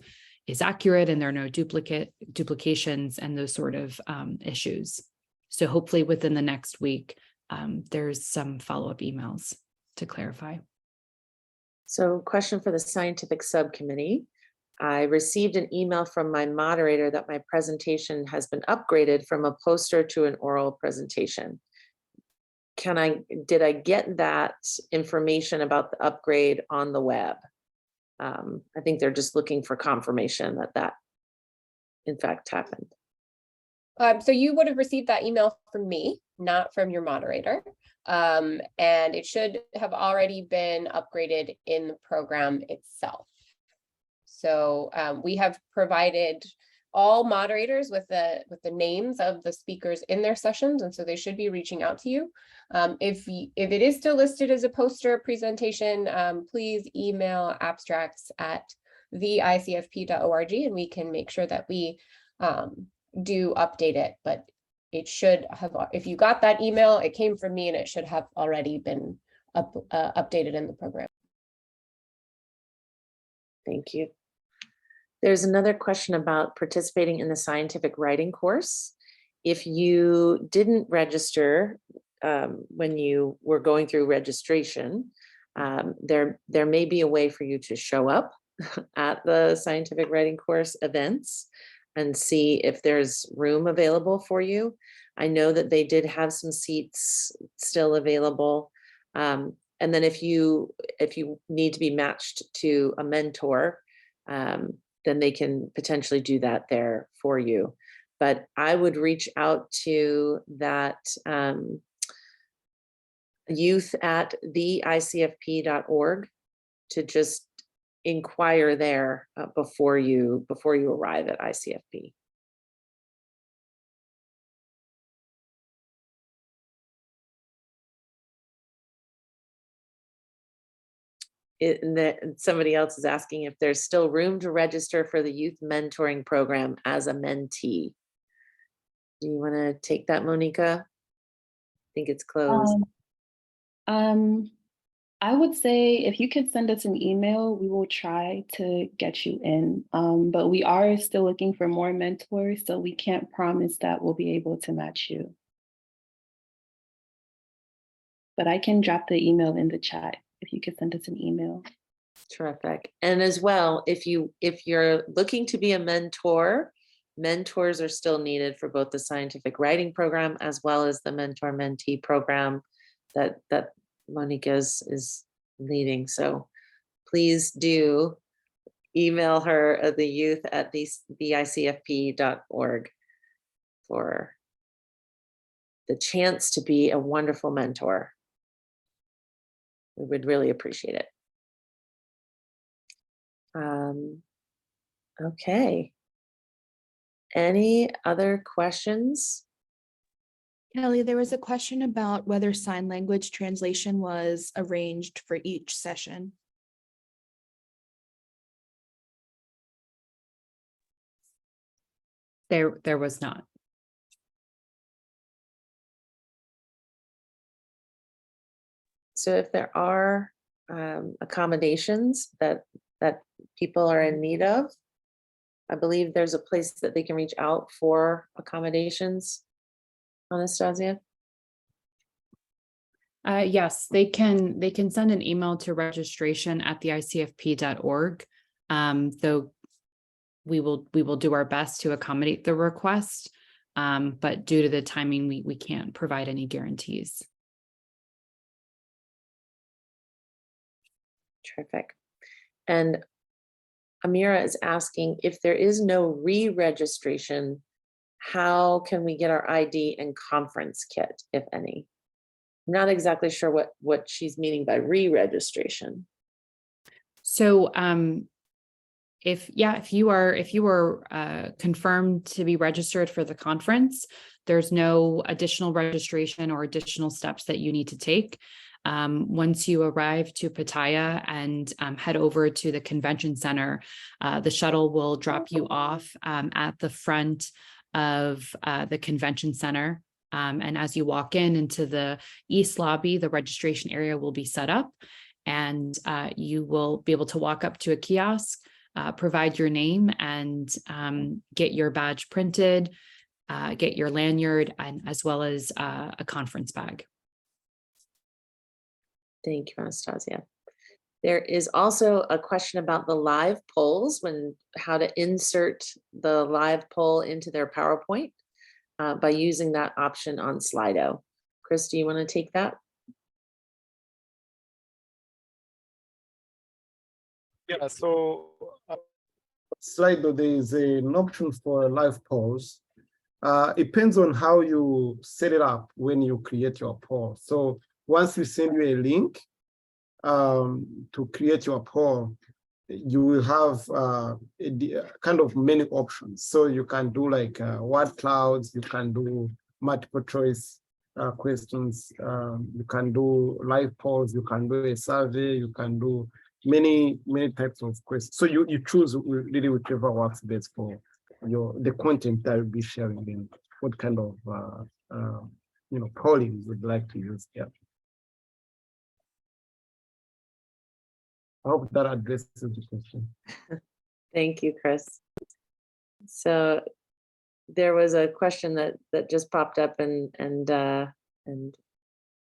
is accurate and there are no duplications and those sort of issues. So hopefully within the next week, there's some follow-up emails to clarify. So question for the scientific subcommittee. I received an email from my moderator that my presentation has been upgraded from a poster to an oral presentation. Did I get that information about the upgrade on the web? I think they're just looking for confirmation that in fact happened. So you would have received that email from me, not from your moderator. And it should have already been upgraded in the program itself. So we have provided all moderators with the names of the speakers in their sessions, and so they should be reaching out to you. If it is still listed as a poster presentation, please email abstracts@theicfp.org, and we can make sure that we do update it. But it should have, if you got that email, it came from me, and it should have already been updated in the program. Thank you. There's another question about participating in the scientific writing course. If you didn't register when you were going through registration, there may be a way for you to show up at the scientific writing course events and see if there's room available for you. I know that they did have some seats still available. And then if you need to be matched to a mentor, then they can potentially do that there for you. But I would reach out to that youth at theicfp.org to just inquire there before you arrive at ICFP. Somebody else is asking if there's still room to register for the youth mentoring program as a mentee. Do you want to take that, Monica? I think it's closed. I would say if you could send us an email, we will try to get you in. But we are still looking for more mentors, so we can't promise that we'll be able to match you. But I can drop the email in the chat if you could send us an email. Terrific. And as well, if you're looking to be a mentor, mentors are still needed for both the scientific writing program as well as the mentor-mentee program that Monica is leading. So please do email her the youth at theicfp.org for the chance to be a wonderful mentor. We would really appreciate it. Okay. Any other questions? Kelly, there was a question about whether sign language translation was arranged for each session. There was not. So if there are accommodations that people are in need of, I believe there's a place that they can reach out for accommodations. Anastasia? Yes, they can send an email to registration@theicfp.org. Though we will do our best to accommodate the request, but due to the timing, we can't provide any guarantees. Terrific. And Amira is asking if there is no re-registration, how can we get our ID and conference kit, if any? I'm not exactly sure what she's meaning by re-registration. So if you are confirmed to be registered for the conference, there's no additional registration or additional steps that you need to take. Once you arrive to Pattaya and head over to the convention center, the shuttle will drop you off at the front of the convention center. And as you walk into the east lobby, the registration area will be set up, and you will be able to walk up to a kiosk, provide your name, and get your badge printed, get your lanyard, and as well as a conference bag. Thank you, Anastasia. There is also a question about the live polls, how to insert the live poll into their PowerPoint by using that option on Slido. Chris, do you want to take that? Yeah, so Slido, there is an option for live polls. It depends on how you set it up when you create your poll. So once we send you a link to create your poll, you will have kind of many options. So you can do like word clouds, you can do multiple choice questions, you can do live polls, you can do a survey, you can do many types of questions. So you choose really whichever works best for the content that you'll be sharing and what kind of polling you would like to use. Yeah. I hope that addresses the question. Thank you, Chris. So there was a question that just popped up and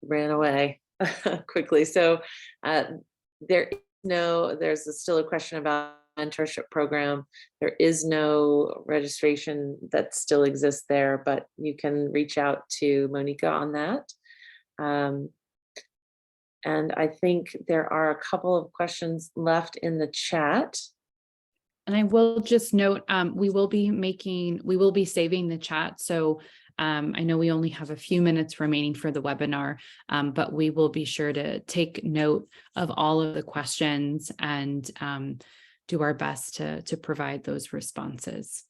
ran away quickly. So there's still a question about mentorship program. There is no registration that still exists there, but you can reach out to Monica on that. And I think there are a couple of questions left in the chat. And I will just note, we will be saving the chat. So I know we only have a few minutes remaining for the webinar, but we will be sure to take note of all of the questions and do our best to provide those responses.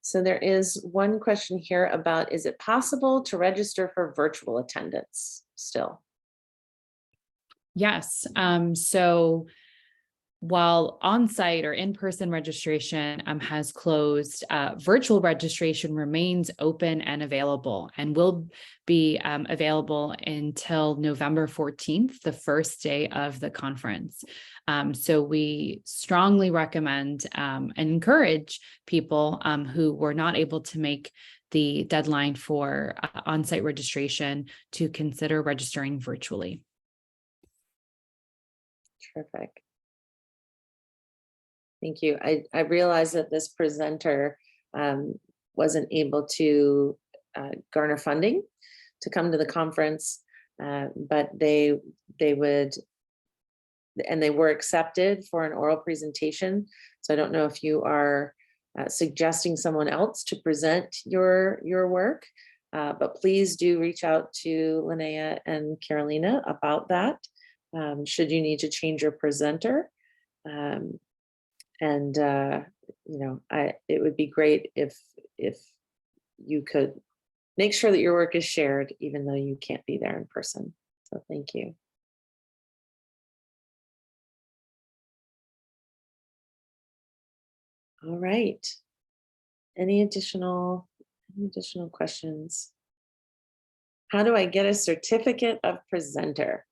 So there is one question here about, is it possible to register for virtual attendance still? Yes. So while on-site or in-person registration has closed, virtual registration remains open and available and will be available until November 14th, the first day of the conference. So we strongly recommend and encourage people who were not able to make the deadline for on-site registration to consider registering virtually. Terrific. Thank you. I realize that this presenter wasn't able to garner funding to come to the conference, but they were accepted for an oral presentation. So I don't know if you are suggesting someone else to present your work, but please do reach out to Linnea and Carolina about that. Should you need to change your presenter. It would be great if you could make sure that your work is shared, even though you can't be there in person. So thank you. All right. Any additional questions? How do I get a certificate of presenter?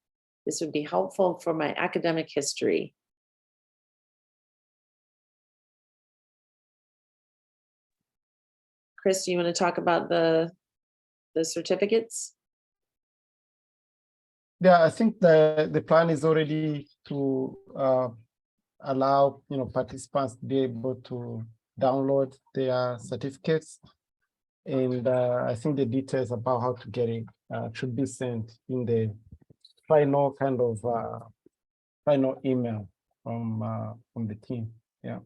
This would be helpful for my academic history. Chris, do you want to talk about the certificates? Yeah, I think the plan is already to allow participants to be able to download their certificates, and I think the details about how to get it should be sent in the final kind of final email from the team. Yeah.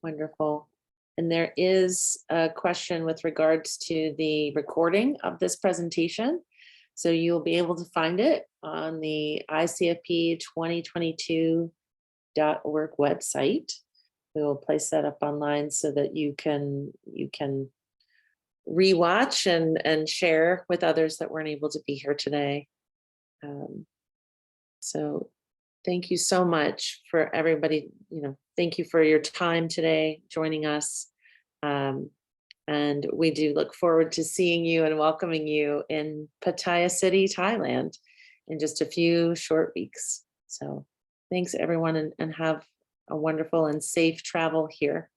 Wonderful. And there is a question with regards to the recording of this presentation. So you'll be able to find it on the ICFP2022.org website. We will place that up online so that you can rewatch and share with others that weren't able to be here today. So thank you so much for everybody. Thank you for your time today, joining us. And we do look forward to seeing you and welcoming you in Pattaya City, Thailand in just a few short weeks. So thanks everyone, and have a wonderful and safe travel here.